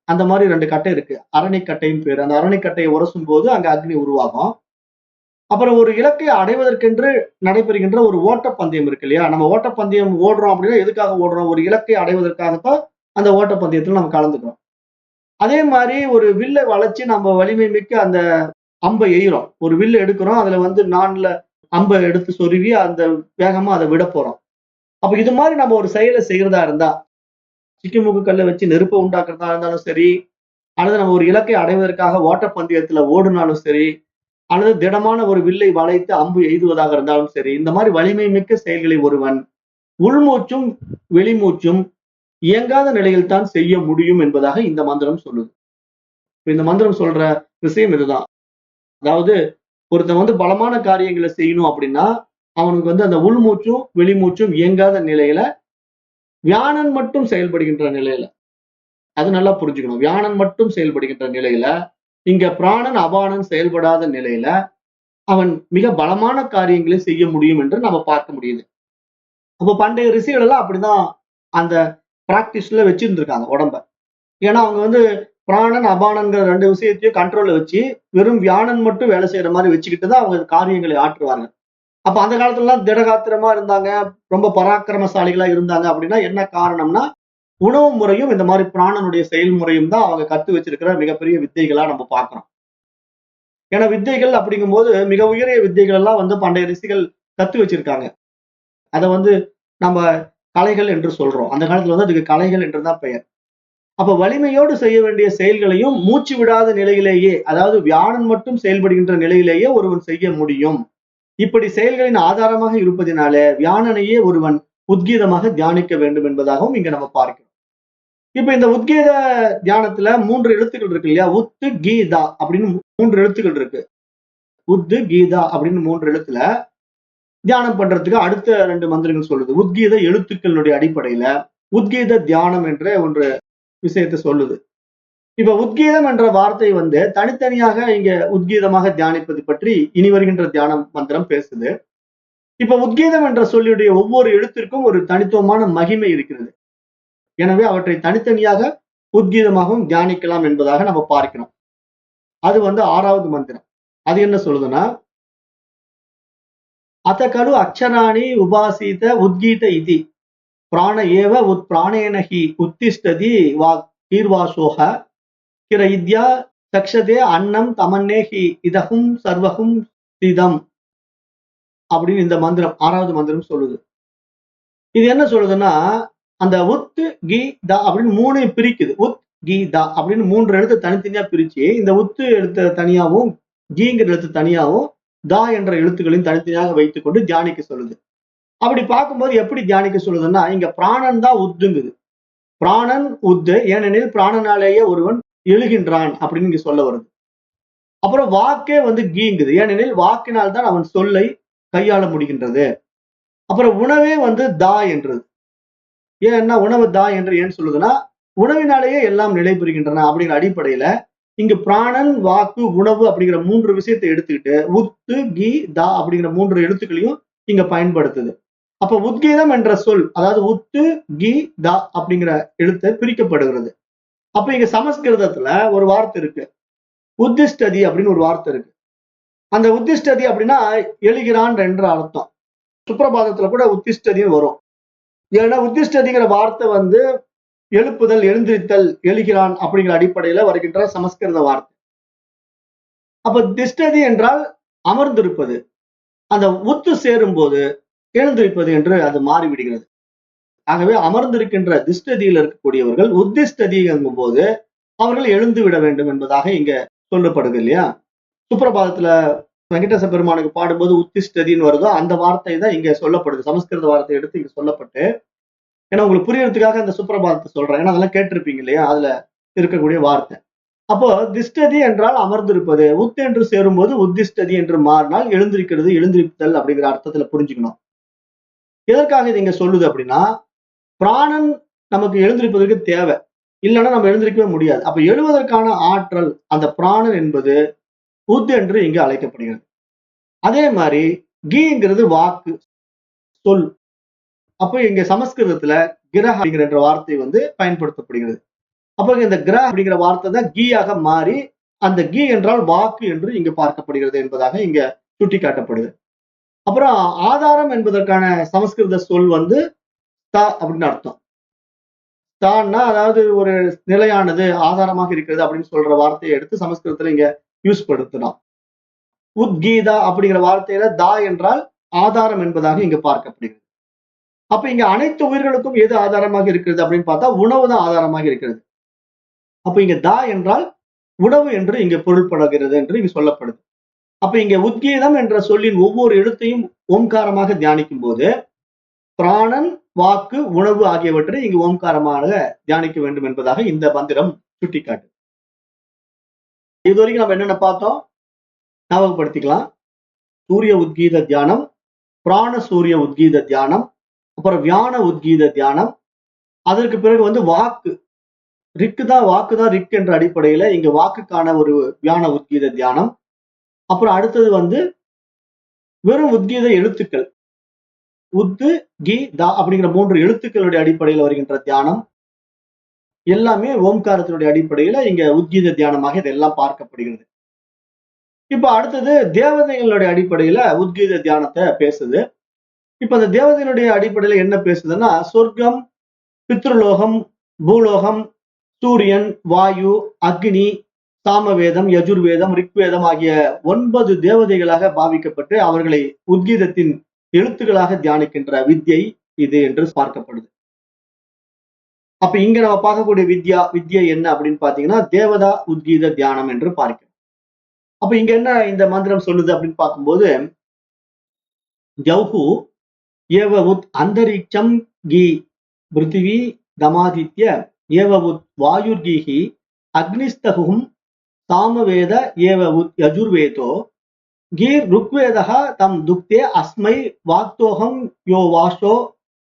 அந்த மாதிரி 2 கட்டை இருக்கு, அரணிக்கட்டைன்னு பேரு. அந்த அரணிக்கட்டையை உரசும் போது அங்க அக்னி உருவாகும். அப்புறம் ஒரு இலக்கை அடைவதற்கென்று நடைபெறுகின்ற ஒரு ஓட்டப்பந்தயம் இருக்கு இல்லையா? நம்ம ஓட்டப்பந்தயம் ஓடுறோம் அப்படின்னா எதுக்காக ஓடுறோம்? ஒரு இலக்கை அடைவதற்காகத்தான் அந்த ஓட்டப்பந்தயத்துல நம்ம கலந்துக்கிறோம். அதே மாதிரி ஒரு வில்லை வளைச்சு நம்ம வலிமை மிக்க அந்த அம்பை எய்கிறோம். ஒரு வில்ல எடுக்கிறோம். அதுல வந்து நான்ல அம்ப எடுத்து சொருவி அந்த வேகமா அதை விட போறோம். அப்ப இது மாதிரி நம்ம ஒரு செயலை செய்யறதா இருந்தா, சிக்கிமுக்கு கல்லை வச்சு நெருப்பை உண்டாக்குறதா இருந்தாலும் சரி, அல்லது நம்ம ஒரு இலக்கை அடைவதற்காக ஓட்டப்பந்தயத்துல ஓடுனாலும் சரி, அல்லது திடமான ஒரு வில்லை வளைத்து அம்பு எய்துவதாக இருந்தாலும் சரி, இந்த மாதிரி வலிமை மிக்க செயல்களை ஒருவன் உள்மூச்சும் வெளிமூச்சும் இயங்காத நிலையில் தான் செய்ய முடியும் என்பதாக இந்த மந்திரம் சொல்லுது. இப்ப இந்த மந்திரம் சொல்ற விஷயம் இதுதான். அதாவது ஒருத்தன் வந்து பலமான காரியங்களை செய்யணும் அப்படின்னா, அவனுக்கு வந்து அந்த உள்மூச்சும் வெளிமூச்சும் இயங்காத நிலையில வியானன் மட்டும் செயல்படுகின்ற நிலையில, அது நல்லா புரிஞ்சுக்கணும். வியானன் மட்டும் செயல்படுகின்ற நிலையில, இங்க பிராணன் அபானன் செயல்படாத நிலையில அவன் மிக பலமான காரியங்களை செய்ய முடியும் என்று நம்ம பார்க்க முடியுது. அப்ப பண்டைய ரிஷிகள் எல்லாம் அப்படிதான் அந்த பிராக்டிஸ்ல வச்சிருந்திருக்காங்க உடம்ப. ஏன்னா அவங்க வந்து பிராணன் அபானன்கிற 2 விஷயத்தையும் கண்ட்ரோல்ல வச்சு வெறும் வியானன் மட்டும் வேலை செய்யற மாதிரி வச்சுக்கிட்டு தான் அவங்க காரியங்களை ஆற்றுவாங்க. அப்ப அந்த காலத்துல எல்லாம் திடகாத்திரமா இருந்தாங்க, ரொம்ப பராக்கிரமசாலிகளா இருந்தாங்க அப்படின்னா என்ன காரணம்னா, உணவு முறையும் இந்த மாதிரி பிராணனுடைய செயல்முறையும் தான் அவங்க கத்து வச்சிருக்கிற மிகப்பெரிய வித்தைகளா நம்ம பார்க்கிறோம். ஏன்னா வித்தைகள் அப்படிங்கும்போது மிக உயரிய வித்தைகள் எல்லாம் வந்து பண்டைய ரிஷிகள் கத்து வச்சிருக்காங்க. அத வந்து நம்ம கலைகள் என்று சொல்றோம். அந்த காலத்துல வந்து அதுக்கு கலைகள் என்றுதான் பெயர். அப்ப வலிமையோடு செய்ய வேண்டிய செயல்களையும் மூச்சு விடாத நிலையிலேயே, அதாவது வியாழன் மட்டும் செயல்படுகின்ற நிலையிலேயே ஒருவன் செய்ய முடியும். இப்படி செயல்களின் ஆதாரமாக இருப்பதினாலே வியாழனையே ஒருவன் உத்கீதமாக தியானிக்க வேண்டும் என்பதாகவும் இங்க நம்ம பார்க்கிறோம். இப்ப இந்த உத்கீத தியானத்துல 3 எழுத்துக்கள் இருக்கு இல்லையா? உத்து கீதா அப்படின்னு 3 எழுத்துக்கள் இருக்கு. உத்து கீதா அப்படின்னு 3 எழுத்துல தியானம் பண்றதுக்கு அடுத்த 2 மந்திரங்கள் சொல்லுது. உத்கீத எழுத்துக்களுடைய அடிப்படையில உத்கீத தியானம் என்ற ஒன்று விஷயத்தை சொல்லுது. இப்ப உத்கீதம் என்ற வார்த்தை வந்து தனித்தனியாக இங்க உத்கீதமாக தியானிப்பது பற்றி இனி வருகின்ற தியானம் மந்திரம் பேசுது. இப்ப உத்கீதம் என்ற சொல்லுடைய ஒவ்வொரு எழுத்திற்கும் ஒரு தனித்துவமான மகிமை இருக்கிறது. எனவே அவற்றை தனித்தனியாக உத்கீதமாகவும் தியானிக்கலாம் என்பதாக நம்ம பார்க்கிறோம். அது வந்து 6வது மந்திரம். அது என்ன சொல்லுதுன்னா, அத கலு அக்ஷராணி உபாசித உத்கீத இதி பிராண ஏவ உத் பிராணேன ஹி உத்திஷ்டதி வா கீர்வாசோக கிர இத்யா சக்ஷதே அன்னம் தமன்னே ஹி இதகும் சர்வகும் சிதம் அப்படின்னு இந்த மந்திரம் 6வது மந்திரம் சொல்லுது. இது என்ன சொல்லுதுன்னா, அந்த உத்து கீ தா அப்படின்னு 3 பிரிக்குது. உத் கீ தா அப்படின்னு 3 எழுத்து தனித்தனியா பிரிச்சு இந்த உத்து எழுத்து தனியாவும் கீங்கிற எழுத்து தனியாவும் தா என்ற எழுத்துக்களையும் தனித்தனியாக வைத்துக் கொண்டு தியானிக்க சொல்லுது. அப்படி பார்க்கும்போது எப்படி தியானிக்க சொல்லுதுன்னா, இங்க பிராணன் தான் உத்துங்குது. பிராணன் உத்து, ஏனெனில் பிராணனாலேயே ஒருவன் எழுகின்றான் அப்படின்னு இங்க சொல்ல வருது. அப்புறம் வாக்கே வந்து கீங்குது, ஏனெனில் வாக்கினால் தான் அவன் சொல்லை கையாள முடிகின்றது. அப்புறம் உணவே வந்து தா என்றது. ஏன்னா உணவு தா என்று ஏன் சொல்லுதுன்னா, உணவினாலேயே எல்லாம் நிலை பெறுகின்றன அப்படிங்கிற அடிப்படையில இங்கு பிராணன், வாக்கு, உணவு அப்படிங்கிற 3 விஷயத்தை எடுத்துக்கிட்டு உத்து கீ தா அப்படிங்கிற 3 எழுத்துக்களையும் இங்க பயன்படுத்துது. அப்ப உத்கீதம் என்ற சொல், அதாவது உத்து கீ தா அப்படிங்கிற எழுத்து பிரிக்கப்படுகிறது. அப்ப இங்க சமஸ்கிருதத்துல ஒரு வார்த்தை இருக்கு, உத்திஷ்டதி அப்படின்னு ஒரு வார்த்தை இருக்கு. அந்த உத்திஷ்டதி அப்படின்னா எழுகிறான் என்ற அர்த்தம். சுப்ரபாதத்துல கூட உத்திஷ்டதின்னு வரும். ஏன்னா உத்திஷ்டதிங்கிற வார்த்தை வந்து எழுப்புதல், எழுந்திருத்தல், எழுகிறான் அப்படிங்கிற அடிப்படையில வருகின்ற சமஸ்கிருத வார்த்தை. அப்ப திஷ்டதி என்றால் அமர்ந்திருப்பது. அந்த உத்து சேரும் போது எழுந்திருப்பது என்று அது மாறிவிடுகிறது. ஆகவே அமர்ந்திருக்கின்ற திஷ்டதியில் இருக்கக்கூடியவர்கள் உத்திஷ்டதி என்கும் போது அவர்கள் எழுந்து விட வேண்டும் என்பதாக இங்க சொல்லப்படுது இல்லையா? சுப்ரபாதத்துல வெங்கடேச பெருமானுக்கு பாடும்போது உத்திஷ்டதின்னு வருதோ அந்த வார்த்தை தான் இங்க சொல்லப்படுது. சமஸ்கிருத வார்த்தை எடுத்து இங்க சொல்லப்பட்டு, ஏன்னா உங்களுக்கு புரியறதுக்காக அந்த சுப்ரபாதத்தை சொல்றேன். ஏன்னா அதெல்லாம் கேட்டிருப்பீங்க இல்லையா? அதுல இருக்கக்கூடிய வார்த்தை. அப்போ திஷ்டதி என்றால் அமர்ந்திருப்பது, உத்து என்று சேரும்போது உத்திஷ்டதி என்று மாறினால் எழுந்திருக்கிறது, எழுந்திருத்தல் அப்படிங்கிற அர்த்தத்துல புரிஞ்சுக்கணும். எதற்காக இது இங்க சொல்லுது அப்படின்னா, பிராணன் நமக்கு எழுந்திருப்பதற்கு தேவை, இல்லைன்னா நம்ம எழுந்திருக்கவே முடியாது. அப்ப எழுவதற்கான ஆற்றல் அந்த பிராணன் என்பது உத் என்று இங்கு அழைக்கப்படுகிறது. அதே மாதிரி கீங்கிறது வாக்கு, சொல். அப்ப இங்க சமஸ்கிருதத்துல கிரஹ அப்படிங்கிற வார்த்தை வந்து பயன்படுத்தப்படுகிறது. அப்ப இந்த கிரஹ அப்படிங்கிற வார்த்தை தான் கீயாக மாறி அந்த கீ என்றால் வாக்கு என்று இங்கு பார்க்கப்படுகிறது என்பதாக இங்க சுட்டி காட்டப்படுது. அப்புறம் ஆதாரம் என்பதற்கான சமஸ்கிருத சொல் வந்து த அப்படின்னு அர்த்தம். தான்னா அதாவது ஒரு நிலையானது, ஆதாரமாக இருக்கிறது அப்படின்னு சொல்ற வார்த்தையை எடுத்து சமஸ்கிருதத்துல இங்க யூஸ் படுத்தலாம். உத்கீதா அப்படிங்கிற வார்த்தையில தா என்றால் ஆதாரம் என்பதாக இங்க பார்க்கப்படுகிறது. அப்ப இங்க அனைத்து உயிர்களுக்கும் எது ஆதாரமாக இருக்கிறது அப்படின்னு பார்த்தா உணவு தான் ஆதாரமாக இருக்கிறது. அப்ப இங்க தா என்றால் உணவு என்று இங்க பொருள்படுகிறது என்று இங்கு சொல்லப்படுது. அப்ப இங்க உத்கீதம் என்ற சொல்லின் ஒவ்வொரு எழுத்தையும் ஓம்காரமாக தியானிக்கும் போது பிராணன், வாக்கு, உணவு ஆகியவற்றை இங்கு ஓம்காரமாக தியானிக்க வேண்டும் என்பதாக இந்த மந்திரம் சுட்டிக்காட்டு. இதுவரைக்கும் நம்ம என்னென்ன பார்த்தோம் ஞாபகப்படுத்திக்கலாம். சூரிய உத்கீத தியானம், பிராண சூரிய உத்கீத தியானம், அப்புறம் வியான உத்கீத தியானம். அதற்கு பிறகு வந்து வாக்கு வாக்குதான் ரிக் என்ற அடிப்படையில இங்க வாக்குக்கான ஒரு வியான உத்கீத தியானம். அப்புறம் அடுத்தது வந்து வெறும் உத்கீத எழுத்துக்கள் உத்து கி தா அப்படிங்கிற 3 எழுத்துக்களுடைய அடிப்படையில் வருகின்ற தியானம் எல்லாமே ஓம்காரத்தினுடைய அடிப்படையில இங்க உத்கீத தியானமாக இதெல்லாம் பார்க்கப்படுகிறது. இப்ப அடுத்தது தேவதைகளுடைய அடிப்படையில உத்கீத தியானத்தை பேசுது. இப்ப அந்த தேவதையினுடைய அடிப்படையில என்ன பேசுதுன்னா சொர்க்கம், பித்ருலோகம், பூலோகம், சூரியன், வாயு, அக்னி, சாமவேதம், யஜுர்வேதம், ரிக்வேதம் ஆகிய 9 தேவதைகளாக பாவிக்கப்பட்டு அவர்களை உத்கீதத்தின் எழுத்துக்களாக தியானிக்கின்ற வித்யை இது என்று பார்க்கப்படுது. அப்ப இங்க நம்ம பார்க்கக்கூடிய வித்யை என்ன அப்படின்னு பாத்தீங்கன்னா தேவதா உத்கீத தியானம் என்று பார்க்கிறோம். அப்ப இங்க என்ன இந்த மந்திரம் சொல்லுது அப்படின்னு பார்க்கும்போது ஜௌஹு ஏவ உத் அந்தரிக்ஷம் கி பிருத்திவி தமாதித்ய ஏவ உத் வாயுர்கீஹி அக்னிஸ்தகும் சாமவேத ஏவ உத் யஜுர்வேதோ கீர் ருக்வேதः தம் துக்தே அஸ்மை வாக்தோகம் யோ வாஷோ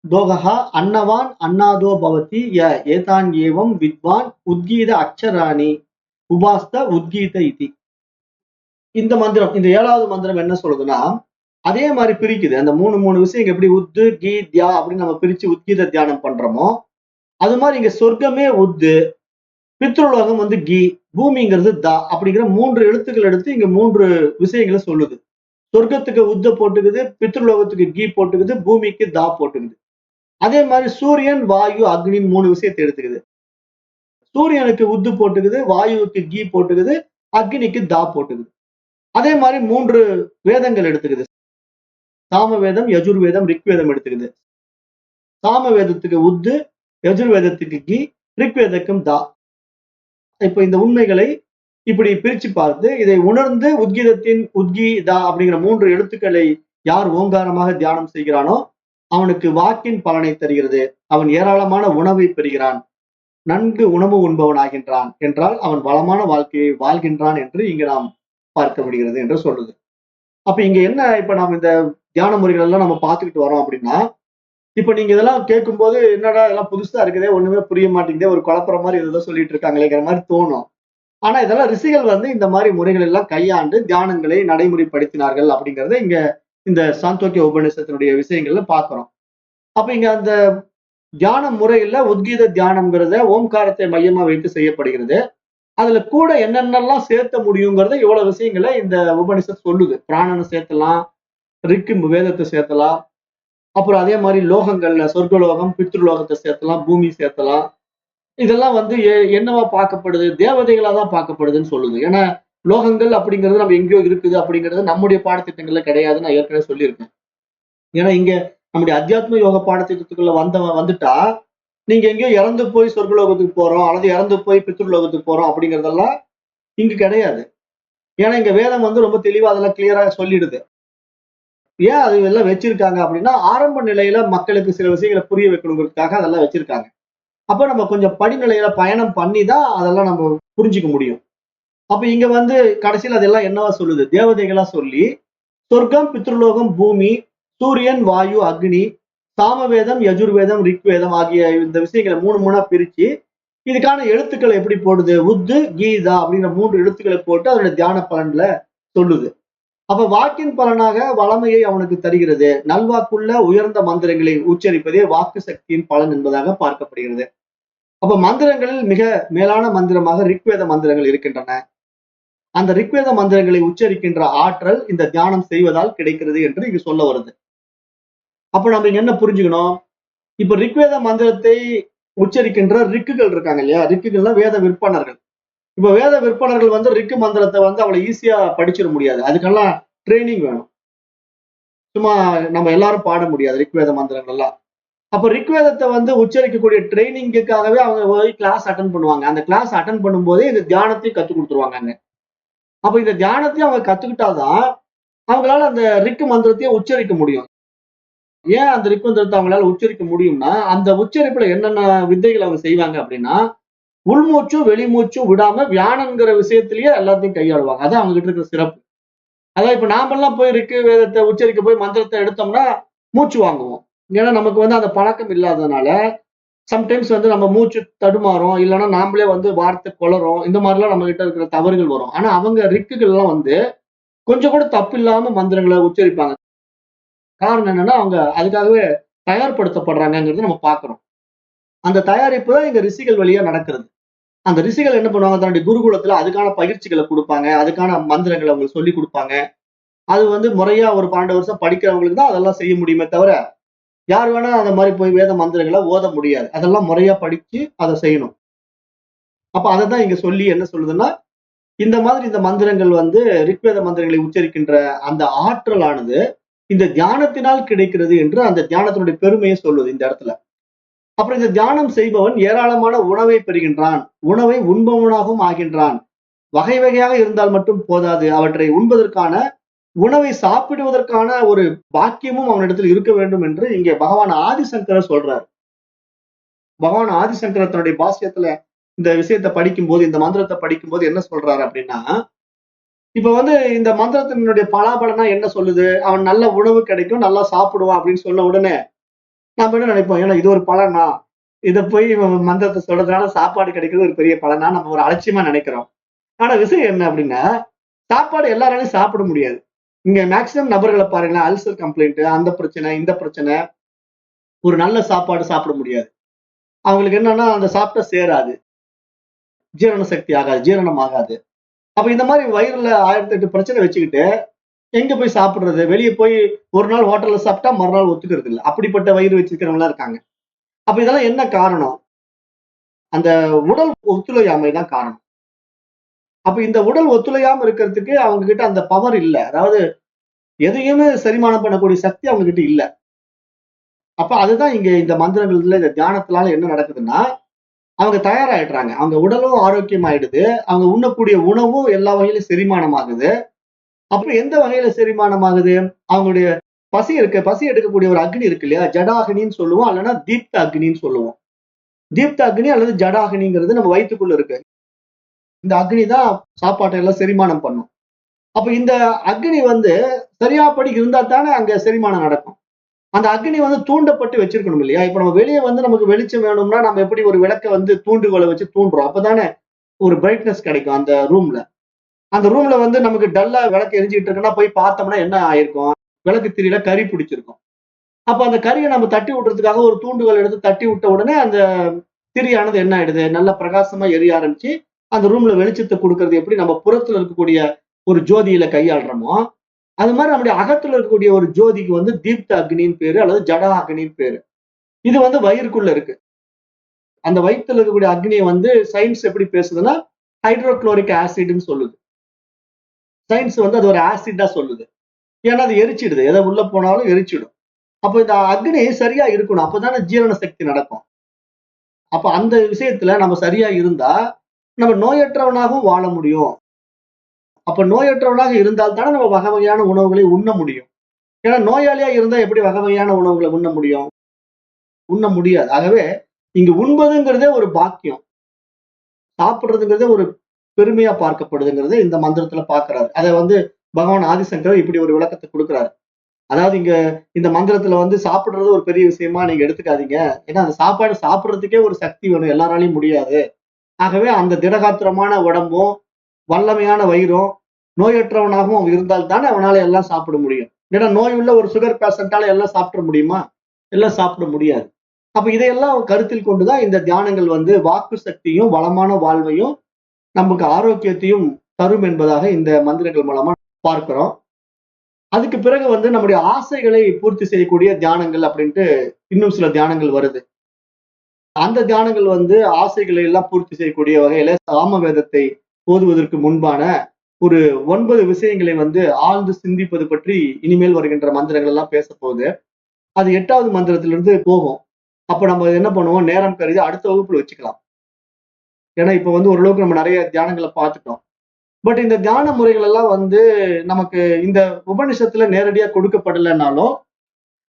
தோகः அன்னவான் அன்னாதோ பவதி ய ஏதான் ஏவம் வித்வான் உத்கீத அக்ஷராணி உபாஸ்த உத்கீத இதி. இந்த மந்திரம் இந்த 7வது மந்திரம் என்ன சொல்லுதுன்னா அதே மாதிரி பிரிக்குது. அந்த மூணு விஷயம் எப்படி உத்து கீ தியா அப்படின்னு நம்ம பிரிச்சு உத்கீத தியானம் பண்றோமோ அது மாதிரி இங்க சொர்க்கமே உத்து, பித்ருலோகம் வந்து கீ, பூமிங்கிறது தா அப்படிங்கிற 3 எழுத்துக்கள் எடுத்து இங்க 3 விஷயங்களை சொல்லுது. சொர்க்கத்துக்கு உத்த போட்டுக்குது, பித்ருலோகத்துக்கு கீ போட்டுக்குது, பூமிக்கு தா போட்டுக்குது. அதே மாதிரி சூரியன், வாயு, அக்னின்னு 3 விஷயத்தை எடுத்துக்குது. சூரியனுக்கு உத்து போட்டுக்குது, வாயுவுக்கு கீ போட்டுக்குது, அக்னிக்கு தா போட்டுக்குது. அதே மாதிரி 3 வேதங்கள் எடுத்துக்குது. சாமவேதம், யஜுர்வேதம், ரிக்வேதம் எடுத்துக்குது. சாமவேதத்துக்கு உத்து, யஜுர்வேதத்துக்கு கீ, ரிக்வேதத்துக்கும் தா. இப்ப இந்த உண்மைகளை இப்படி பிரிச்சு பார்த்து இதை உணர்ந்து உத்கீதத்தின் உத்கீதா அப்படிங்கிற 3 எழுத்துக்களை யார் ஓங்காரமாக தியானம் செய்கிறானோ அவனுக்கு வாக்கின் பலனை தருகிறது. அவன் ஏராளமான உணவை பெறுகிறான், நன்கு உணவு உண்பவன் ஆகின்றான் என்றால் அவன் வளமான வாழ்க்கையை வாழ்கின்றான் என்று இங்கு நாம் பார்க்க முடிகிறது என்று சொல்லுது. அப்ப இங்க என்ன இப்ப நாம் இந்த தியான முறைகள் எல்லாம் நம்ம பார்த்துக்கிட்டு வரோம் அப்படின்னா இப்ப நீங்க இதெல்லாம் கேட்கும்போது என்னடா இதெல்லாம் புதுசா இருக்குதே, ஒண்ணுமே புரிய மாட்டேங்குதே, ஒரு குழப்பற மாதிரி ஏதோ சொல்லிட்டு இருக்காங்களேங்கிற மாதிரி தோணும். ஆனா இதெல்லாம் ரிஷிகள் வந்து இந்த மாதிரி முறைகள் எல்லாம் கையாண்டு தியானங்களை நடைமுறைப்படுத்தினார்கள் அப்படிங்கறத இங்க இந்த சாந்தோக்கிய உபநிஷத்தினுடைய விஷயங்கள்ல பாக்குறோம். அப்ப இங்க அந்த தியான முறையில உத்கீத தியானம்ங்கிறத ஓம்காரத்தை மையமா வைத்து செய்யப்படுகிறது. அதுல கூட என்னென்னலாம் சேர்த்த முடியுங்கிறத இவ்வளவு விஷயங்களை இந்த உபநிஷத் சொல்லுது. பிராணனை சேர்த்தலாம், ரிக்கு வேதத்தை சேர்த்தலாம், அப்புறம் அதே மாதிரி லோகங்கள்ல சொர்க்கலோகம், பித்ருலோகத்தை சேர்த்தலாம், பூமி சேர்த்தலாம். இதெல்லாம் வந்து என்னவா பார்க்கப்படுது, தேவதைகளா தான் பார்க்கப்படுதுன்னு சொல்லுது. ஏன்னா லோகங்கள் அப்படிங்கிறது நம்ம எங்கேயோ இருக்குது அப்படிங்கிறது நம்முடைய பாடத்திட்டங்கள்ல கிடையாதுன்னு நான் ஏற்கனவே சொல்லியிருக்கேன். ஏன்னா இங்க நம்முடைய அத்தியாத்ம யோக பாடத்திட்டத்துக்குள்ள வந்துட்டா நீங்க எங்கேயோ இறந்து போய் சொர்க்கலோகத்துக்கு போறோம் அல்லது இறந்து போய் பித்ருலோகத்துக்கு போறோம் அப்படிங்கிறதெல்லாம் இங்கு கிடையாது. ஏன்னா இங்க வேதம் வந்து ரொம்ப தெளிவா அதெல்லாம் கிளியரா சொல்லிடுது. ஏன் அது எல்லாம் வச்சிருக்காங்க அப்படின்னா ஆரம்ப நிலையில மக்களுக்கு சில விஷயங்களை புரிய வைக்கணுங்கிறதுக்காக அதெல்லாம் வச்சிருக்காங்க. அப்ப நம்ம கொஞ்சம் படிநிலையில பயணம் பண்ணி தான் அதெல்லாம் நம்ம புரிஞ்சுக்க முடியும். அப்ப இங்க வந்து கடைசியில் அதெல்லாம் என்னவா சொல்லுது, தேவதைகளா சொல்லி சொர்க்கம், பித்ருலோகம், பூமி, சூரியன், வாயு, அக்னி, சாமவேதம், யஜுர்வேதம், ரிக்வேதம் ஆகிய இந்த விஷயங்களை 3 பிரிச்சு இதுக்கான எழுத்துக்களை எப்படி போடுது, உத்து கீதா அப்படிங்கிற 3 எழுத்துக்களை போட்டு அதோட தியான பலன்ல சொல்லுது. அப்ப வாக்கின் பலனாக வளமையை அவனுக்கு தருகிறது. நல்வாக்குள்ள உயர்ந்த மந்திரங்களை உச்சரிப்பதே வாக்கு சக்தியின் பலன் என்பதாக பார்க்கப்படுகிறது. அப்ப மந்திரங்களில் மிக மேலான மந்திரமாக ரிக்வேத மந்திரங்கள் இருக்கின்றன. அந்த ரிக்வேத மந்திரங்களை உச்சரிக்கின்ற ஆற்றல் இந்த தியானம் செய்வதால் கிடைக்கிறது என்று இங்கு சொல்ல வருது. அப்ப நம்ம இங்க என்ன புரிஞ்சுக்கணும்? இப்ப ரிக்வேத மந்திரத்தை உச்சரிக்கின்ற ரிக்குகள் இருக்காங்க இல்லையா? ரிக்குகள்னா வேத விற்பனர்கள். இப்ப வேத விற்பனர்கள் வந்து ரிக்கு மந்திரத்தை வந்து அவ்வளவு ஈஸியா படிச்சிட முடியாது. அதுக்கெல்லாம் ட்ரைனிங் வேணும். சும்மா நம்ம எல்லாரும் பாட முடியாது ரிக்வேத மந்திரங்கள் எல்லாம். அப்ப ரிக்வேதத்தை வந்து உச்சரிக்கக்கூடிய ட்ரைனிங்குக்காகவே அவங்க போய் கிளாஸ் அட்டன் பண்ணுவாங்க. அந்த கிளாஸ் அட்டன் பண்ணும்போதே இந்த தியானத்தையும் கத்துக் கொடுத்துருவாங்க. அப்ப இந்த தியானத்தையும் அவங்க கத்துக்கிட்டாதான் அவங்களால அந்த ரிக்கு மந்திரத்தையும் உச்சரிக்க முடியும். ஏன் அந்த ரிக்கு மந்திரத்தை அவங்களால உச்சரிக்க முடியும்னா, அந்த உச்சரிப்புல என்னென்ன வித்தைகள் அவங்க செய்வாங்க அப்படின்னா, உள்மூச்சும் வெளிமூச்சும் விடாம வியானங்கிற விஷயத்திலேயே எல்லாத்தையும் கையாளுவாங்க. அதான் அவங்க கிட்ட இருக்கிற சிறப்பு. அதான் இப்ப நாமெல்லாம் போய் ரிக்கு வேதத்தை உச்சரிக்க போய் மந்திரத்தை எடுத்தோம்னா மூச்சு வாங்குவோம். ஏன்னா நமக்கு வந்து அந்த பழக்கம் இல்லாததுனால சம்டைம்ஸ் வந்து நம்ம மூச்சு தடுமாறும், இல்லைன்னா நாமளே வந்து வார்த்தை குளறும். இந்த மாதிரிலாம் நம்ம கிட்ட இருக்கிற தவறுகள் வரும். ஆனா அவங்க ரிக்குகள் எல்லாம் வந்து கொஞ்சம் கூட தப்பு இல்லாம மந்திரங்களை உச்சரிப்பாங்க. காரணம் என்னன்னா அவங்க அதுக்காகவே தயார்படுத்தப்படுறாங்கிறது நம்ம பார்க்கிறோம். அந்த தயாரிப்பு தான் இங்க ரிஷிகள் வழியா நடக்கிறது. அந்த ரிஷிகள் என்ன பண்ணுவாங்க, தன்னுடைய குருகுலத்துல அதுக்கான பயிற்சிகளை கொடுப்பாங்க, அதுக்கான மந்திரங்களை அவங்களுக்கு சொல்லி கொடுப்பாங்க. அது வந்து முறையா ஒரு 12 வருஷம் படிக்கிறவங்களுக்கு தான் அதெல்லாம் செய்ய முடியுமே தவிர, யார் வேணா அந்த மாதிரி போய் வேத மந்திரங்களை ஓத முடியாது. அதெல்லாம் முறையா படிச்சு அதை செய்யணும். அப்ப அதை தான் இங்க சொல்லி என்ன சொல்லுதுன்னா, இந்த மாதிரி இந்த மந்திரங்கள் வந்து ரிக்வேத மந்திரங்களை உச்சரிக்கின்ற அந்த ஆற்றலானது இந்த தியானத்தினால் கிடைக்கிறது என்று அந்த தியானத்தினுடைய பெருமையை சொல்லுது இந்த இடத்துல. அப்புறம் இந்த தியானம் செய்பவன் ஏராளமான உணவை பெறுகின்றான், உணவை உண்பவனாகவும் ஆகின்றான். வகை வகையாக இருந்தால் மட்டும் போதாது, அவற்றை உண்பதற்கான உணவை சாப்பிடுவதற்கான ஒரு பாக்கியமும் அவனிடத்தில் இருக்க வேண்டும் என்று இங்கே பகவான் ஆதிசங்கரர் சொல்றார். பகவான் ஆதிசங்கரர் தன்னுடைய பாஷ்யத்துல இந்த விஷயத்தை படிக்கும்போது, இந்த மந்திரத்தை படிக்கும்போது என்ன சொல்றாரு அப்படின்னா, இப்ப வந்து இந்த மந்திரத்தினுடைய பலாபலனா என்ன சொல்லுது? அவன் நல்ல உணவு கிடைக்கும், நல்லா சாப்பிடுவான் அப்படின்னு சொன்ன உடனே நாம என்ன நினைப்போம், ஏன்னா இது ஒரு பலனா, இதை போய் இவன் மந்திரத்தை சொல்றதுனால சாப்பாடு கிடைக்கிறது ஒரு பெரிய பலனா நம்ம ஒரு அலட்சியமா நினைக்கிறோம். ஆனா விஷயம் என்ன அப்படின்னா, சாப்பாடு எல்லாராலையும் சாப்பிட முடியாது. இங்க மேக்சிமம் நபர்களை பாருங்களேன், அல்சர் கம்ப்ளைண்ட், அந்த பிரச்சனை, இந்த பிரச்சனை, ஒரு நல்ல சாப்பாடு சாப்பிட முடியாது. அவங்களுக்கு என்னன்னா அந்த சாப்பிட்டா சேராது, ஜீரண சக்தி ஆகாது, ஜீரணம் ஆகாது. அப்ப இந்த மாதிரி வயிறுல 1008 பிரச்சனை வச்சுக்கிட்டு எங்க போய் சாப்பிடுறது? வெளியே போய் ஒரு நாள் ஹோட்டல்ல சாப்பிட்டா மறுநாள் ஒத்துக்கிறது இல்ல. அப்படிப்பட்ட வயிறு வச்சிருக்கிறவங்க எல்லாம் இருக்காங்க. அப்ப இதெல்லாம் என்ன காரணம்? அந்த உடல் ஒத்துழையாமை தான் காரணம். அப்ப இந்த உடல் ஒத்துழையாம இருக்கிறதுக்கு அவங்க கிட்ட அந்த பவர் இல்ல. அதாவது எதையுமே செரிமானம் பண்ணக்கூடிய சக்தி அவங்க கிட்ட இல்ல. அப்ப அதுதான் இங்க இந்த மந்திரங்கள்ல இந்த தியானத்தினால என்ன நடக்குதுன்னா, அவங்க தயாராயிடுறாங்க. அவங்க உடலும் ஆரோக்கியமாயிடுது. அவங்க உண்ணக்கூடிய உணவும் எல்லா வகையிலும் செரிமானம் ஆகுது. அப்புறம் எந்த வகையில செரிமானம் ஆகுது? அவங்களுடைய பசி எடுக்கக்கூடிய ஒரு அக்னி இருக்கு இல்லையா? ஜடாகினின்னு சொல்லுவோம். இல்லைன்னா தீப்த அக்னின்னு சொல்லுவோம். தீப்த அக்னி அல்லது ஜடாகினிங்கிறது நம்ம வயித்துக்குள்ள இருக்கு. இந்த அக்னி தான் சாப்பாட்டை எல்லாம் செரிமானம் பண்ணும். அப்ப இந்த அக்னி வந்து சரியாப்படி இருந்தா தானே அங்க செரிமானம் நடக்கும். அந்த அக்னி வந்து தூண்டப்பட்டு வச்சிருக்கணும் இல்லையா? இப்ப நம்ம வெளியே வந்து நமக்கு வெளிச்சம் வேணும்னா நம்ம எப்படி ஒரு விளக்க வந்து தூண்டுகோலை வச்சு தூண்டுறோம். அப்பதானே ஒரு பிரைட்னஸ் கிடைக்கும் அந்த ரூம்ல. அந்த ரூம்ல வந்து நமக்கு டல்லா விளக்கு எரிஞ்சுட்டு இருக்குன்னா போய் பார்த்தோம்னா என்ன ஆயிருக்கும்? விளக்கு திரியில கரி பிடிச்சிருக்கும். அப்ப அந்த கரியை நம்ம தட்டி விடுறதுக்காக ஒரு தூண்டுகோல் எடுத்து தட்டி விட்ட உடனே அந்த திரியானது என்ன ஆயிடுது? நல்ல பிரகாசமா எரிய ஆரம்பிச்சு அந்த ரூம்ல வெளிச்சத்தை கொடுக்கறது எப்படி நம்ம புறத்துல இருக்கக்கூடிய ஒரு ஜோதியில கையாளுறோமோ, அது மாதிரி நம்முடைய அகத்துல இருக்கக்கூடிய ஒரு ஜோதிக்கு வந்து தீப்த அக்னின்னு பேரு அல்லது ஜடா அக்னின்னு பேரு. இது வந்து வயிறுக்குள்ள இருக்கு. அந்த வயித்துல இருக்கக்கூடிய அக்னியை வந்து சயின்ஸ் எப்படி பேசுதுன்னா ஹைட்ரோகுளோரிக் ஆசிட்னு சொல்லுது. சயின்ஸ் வந்து அது ஒரு ஆசிட்டா சொல்லுது. ஏன்னா அது எரிச்சிடுது, எதை உள்ள போனாலும் எரிச்சிடும். அப்ப இந்த அக்னி சரியா இருக்கணும், அப்பதானே ஜீரண சக்தி நடக்கும். அப்ப அந்த விஷயத்துல நம்ம சரியா இருந்தா நம்ம நோயற்றவனாகவும் வாழ முடியும். அப்ப நோயற்றவனாக இருந்தால் தானே நம்ம வகை வகையான உணவுகளை உண்ண முடியும். ஏன்னா நோயாளியா இருந்தா எப்படி வகை வகையான உணவுகளை உண்ண முடியும்? உண்ண முடியாது. ஆகவே இங்கு உண்பதுங்கிறதே ஒரு பாக்கியம், சாப்பிடுறதுங்கிறதே ஒரு பெருமையா பார்க்கப்படுதுங்கிறத இந்த மந்திரத்துல பாக்குறாரு. அதை வந்து பகவான் ஆதிசங்கர் இப்படி ஒரு விளக்கத்தை கொடுக்கிறாரு. அதாவது இங்க இந்த மந்திரத்துல வந்து சாப்பிடுறது ஒரு பெரிய விஷயமா நீங்க எடுத்துக்காதீங்க. ஏன்னா அந்த சாப்பாடு சாப்பிடுறதுக்கே ஒரு சக்தி வேணும், எல்லாராலையும் முடியாது. ஆகவே அந்த திடகாத்திரமான உடம்பும் வல்லமையான வயிறும் நோயற்றவனாகவும் அவன் இருந்தால் தானே அவனால எல்லாம் சாப்பிட முடியும். ஏன்னா நோய் உள்ள ஒரு சுகர் பேஷண்டால எல்லாம் சாப்பிட முடியுமா? எல்லாம் சாப்பிட முடியாது. அப்ப இதையெல்லாம் கருத்தில் கொண்டுதான் இந்த தியானங்கள் வந்து வாக்கு சக்தியும் வளமான வாழ்வையும் நமக்கு ஆரோக்கியத்தையும் தரும் என்பதாக இந்த மந்திரங்கள் மூலமா பார்க்கிறோம். அதுக்கு பிறகு வந்து நம்முடைய ஆசைகளை பூர்த்தி செய்யக்கூடிய தியானங்கள் அப்படின்ட்டு இன்னும் சில தியானங்கள் வருது. அந்த தியானங்கள் வந்து ஆசைகளை எல்லாம் பூர்த்தி செய்யக்கூடிய வகையில சாம வேதத்தை ஓதுவதற்கு முன்பான ஒரு 9 விஷயங்களை வந்து ஆழ்ந்து சிந்திப்பது பற்றி இனிமேல் வருகின்ற மந்திரங்கள் எல்லாம் பேச போகுது. அது 8வது மந்திரத்திலிருந்து போகும். அப்ப நம்ம என்ன பண்ணுவோம், நேரம் கருதி அடுத்த வகுப்புல வச்சுக்கலாம். ஏன்னா இப்ப வந்து ஓரளவுக்கு நம்ம நிறைய தியானங்களை பார்த்துட்டோம். பட் இந்த தியான முறைகள் எல்லாம் வந்து நமக்கு இந்த உபநிஷத்துல நேரடியா கொடுக்கப்படலைன்னாலும்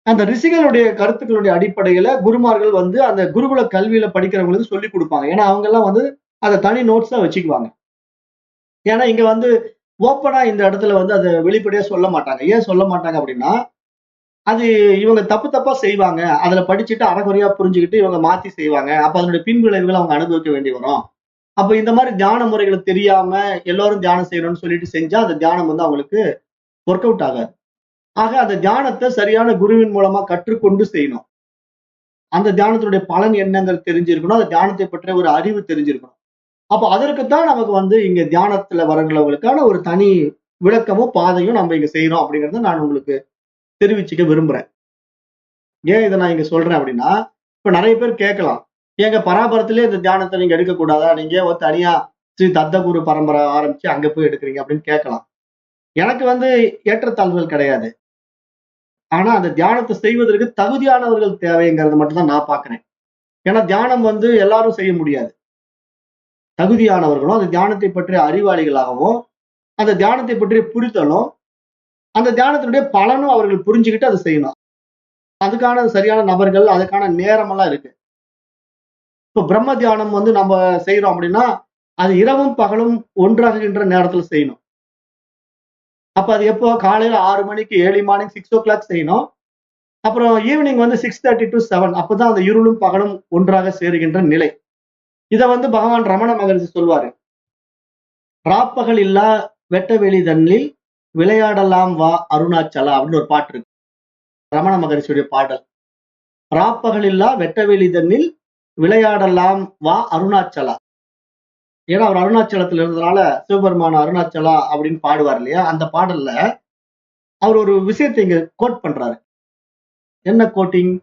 அந்த ரிஷிகளுடைய கருத்துக்களுடைய அடிப்படையில குருமார்கள் வந்து அந்த குருகுல கல்வியில படிக்கிறவங்களுக்கு சொல்லி கொடுப்பாங்க. ஏன்னா அவங்க எல்லாம் வந்து அதை தனி நோட்ஸா வச்சுக்குவாங்க. ஏன்னா இங்க வந்து ஓப்பனா இந்த இடத்துல வந்து அதை வெளிப்படையா சொல்ல மாட்டாங்க. ஏன் சொல்ல மாட்டாங்க அப்படின்னா, அது இவங்க தப்பு தப்பா செய்வாங்க. அதுல படிச்சுட்டு அரைகுறையா புரிஞ்சுக்கிட்டு இவங்க மாத்தி செய்வாங்க. அப்ப அதனுடைய பின்விளைவுகளை அவங்க அனுபவிக்க வேண்டி வரும். அப்ப இந்த மாதிரி தியான முறைகளை தெரியாம எல்லாரும் தியானம் செய்யணும்னு சொல்லிட்டு செஞ்சா அந்த தியானம் வந்து அவங்களுக்கு ஒர்க் அவுட் ஆகாது. ஆக அந்த தியானத்தை சரியான குருவின் மூலமா கற்றுக்கொண்டு செய்யணும். அந்த தியானத்தினுடைய பலன் என்னங்கிறது தெரிஞ்சிருக்கணும். அந்த தியானத்தை பற்றிய ஒரு அறிவு தெரிஞ்சிருக்கணும். அப்ப அதற்குத்தான் நமக்கு வந்து இங்க தியானத்துல வரவங்களுக்கான ஒரு தனி விளக்கமும் பாதையும் நம்ம இங்க செய்யறோம் அப்படிங்கறத நான் உங்களுக்கு தெரிவிச்சுக்க விரும்புறேன். ஏன் இதை நான் இங்க சொல்றேன் அப்படின்னா, இப்ப நிறைய பேர் கேட்கலாம், ஏங்க பராபரத்திலே இந்த தியானத்தை நீங்க எடுக்க கூடாதா? நீங்க ஒரு தனியா ஸ்ரீ தத்தகுரு பரம்பரை ஆரம்பிச்சு அங்க போய் எடுக்கிறீங்க அப்படின்னு கேட்கலாம். எனக்கு வந்து ஏற்றத்தாழ்வுகள் கிடையாது. ஆனா அந்த தியானத்தை செய்வதற்கு தகுதியானவர்கள் தேவைங்கிறது மட்டும் தான் நான் பாக்குறேன். ஏன்னா தியானம் வந்து எல்லாரும் செய்ய முடியாது. தகுதியானவர்களும் அந்த தியானத்தை பற்றிய அறிவாளிகளாகவும் அந்த தியானத்தை பற்றிய புரிதலும் அந்த தியானத்தினுடைய பலனும் அவர்கள் புரிஞ்சுக்கிட்டு அதை செய்யணும். அதுக்கான சரியான நபர்கள், அதுக்கான நேரம் எல்லாம் இருக்கு. இப்ப பிரம்ம தியானம் வந்து நம்ம செய்யறோம் அப்படின்னா அது இரவும் பகலும் ஒன்றாகுகின்ற நேரத்துல செய்யணும். அப்ப அது எப்போ காலையில 6 மணிக்கு ஏர்லி மார்னிங் 6 o'clock செய்யணும். அப்புறம் ஈவினிங் வந்து 6:30 to 7 அப்பதான் அந்த இருளும் பகலும் ஒன்றாக சேருகின்ற நிலை. இத வந்து பகவான் ரமண மகரிஷி சொல்வாரு. ராப்பகல் இல்லா வெட்டவெளி தன்னில் விளையாடலாம் வா அருணாச்சலா அப்படின்னு ஒரு பாட்டு இருக்கு. ரமண மகரிஷியுடைய பாடல். ராப்பகல் இல்லா வெட்டவெளி தன்னில் விளையாடலாம் வா அருணாச்சலா. ஏன்னா அவர் அருணாச்சலத்துல இருந்ததுனால சிவபெருமான அருணாச்சலா அப்படின்னு பாடுவார் இல்லையா? அந்த பாடல்ல அவர் ஒரு விஷயத்தை இங்க கோட் பண்றாரு. என்ன கோட்டிங்?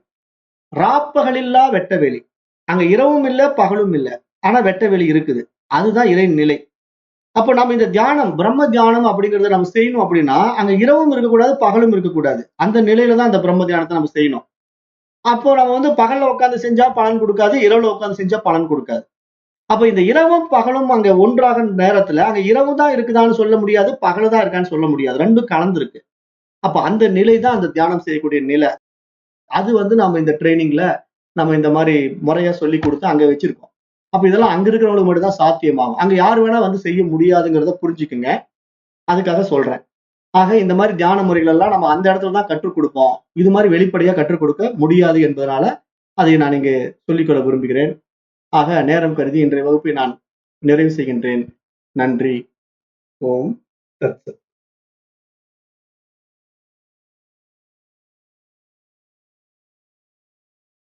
ராப்பகலில்லா வெட்டவெளி. அங்க இரவும் இல்ல பகலும் இல்ல. ஆனா வெட்டவெளி இருக்குது. அதுதான் இறைநிலை. அப்போ நம்ம இந்த தியானம் பிரம்ம தியானம் அப்படிங்கறத நம்ம செய்யணும் அப்படின்னா அங்க இரவும் இருக்கக்கூடாது பகலும் இருக்கக்கூடாது. அந்த நிலையில தான் அந்த பிரம்ம தியானத்தை நம்ம செய்யணும். அப்போ நம்ம வந்து பகல்ல உட்கார்ந்து செஞ்சா பலன் கொடுக்காது, இரவுல உட்கார்ந்து செஞ்சா பலன் கொடுக்காது. அப்ப இந்த இரவும் பகலும் அங்க ஒன்றாக நேரத்துல அங்க இரவு தான் இருக்குதான்னு சொல்ல முடியாது, பகல் தான் இருக்கான்னு சொல்ல முடியாது. ரெண்டும் கலந்துருக்கு. அப்ப அந்த நிலை தான் அந்த தியானம் செய்யக்கூடிய நிலை. அது வந்து நம்ம இந்த ட்ரைனிங்ல நம்ம இந்த மாதிரி முறையா சொல்லி கொடுத்து அங்க வச்சிருக்கோம். அப்ப இதெல்லாம் அங்க இருக்கிறவங்களுக்கு மட்டும் தான் சாத்தியமாகும். அங்க யார் வேணா வந்து செய்ய முடியாதுங்கிறத புரிஞ்சுக்குங்க. அதுக்காக சொல்றேன். ஆக இந்த மாதிரி தியான முறைகள் எல்லாம் நம்ம அந்த இடத்துல தான் கற்றுக் கொடுப்போம். இது மாதிரி வெளிப்படையா கற்றுக் கொடுக்க முடியாது என்பதனால அதை நான் இங்கே சொல்லிக்கொள்ள விரும்புகிறேன். ஆக நேரம் கருதி இன்றைய வகுப்பை நான் நிறைவு செய்கின்றேன். நன்றி. ஓம் தத் சத்.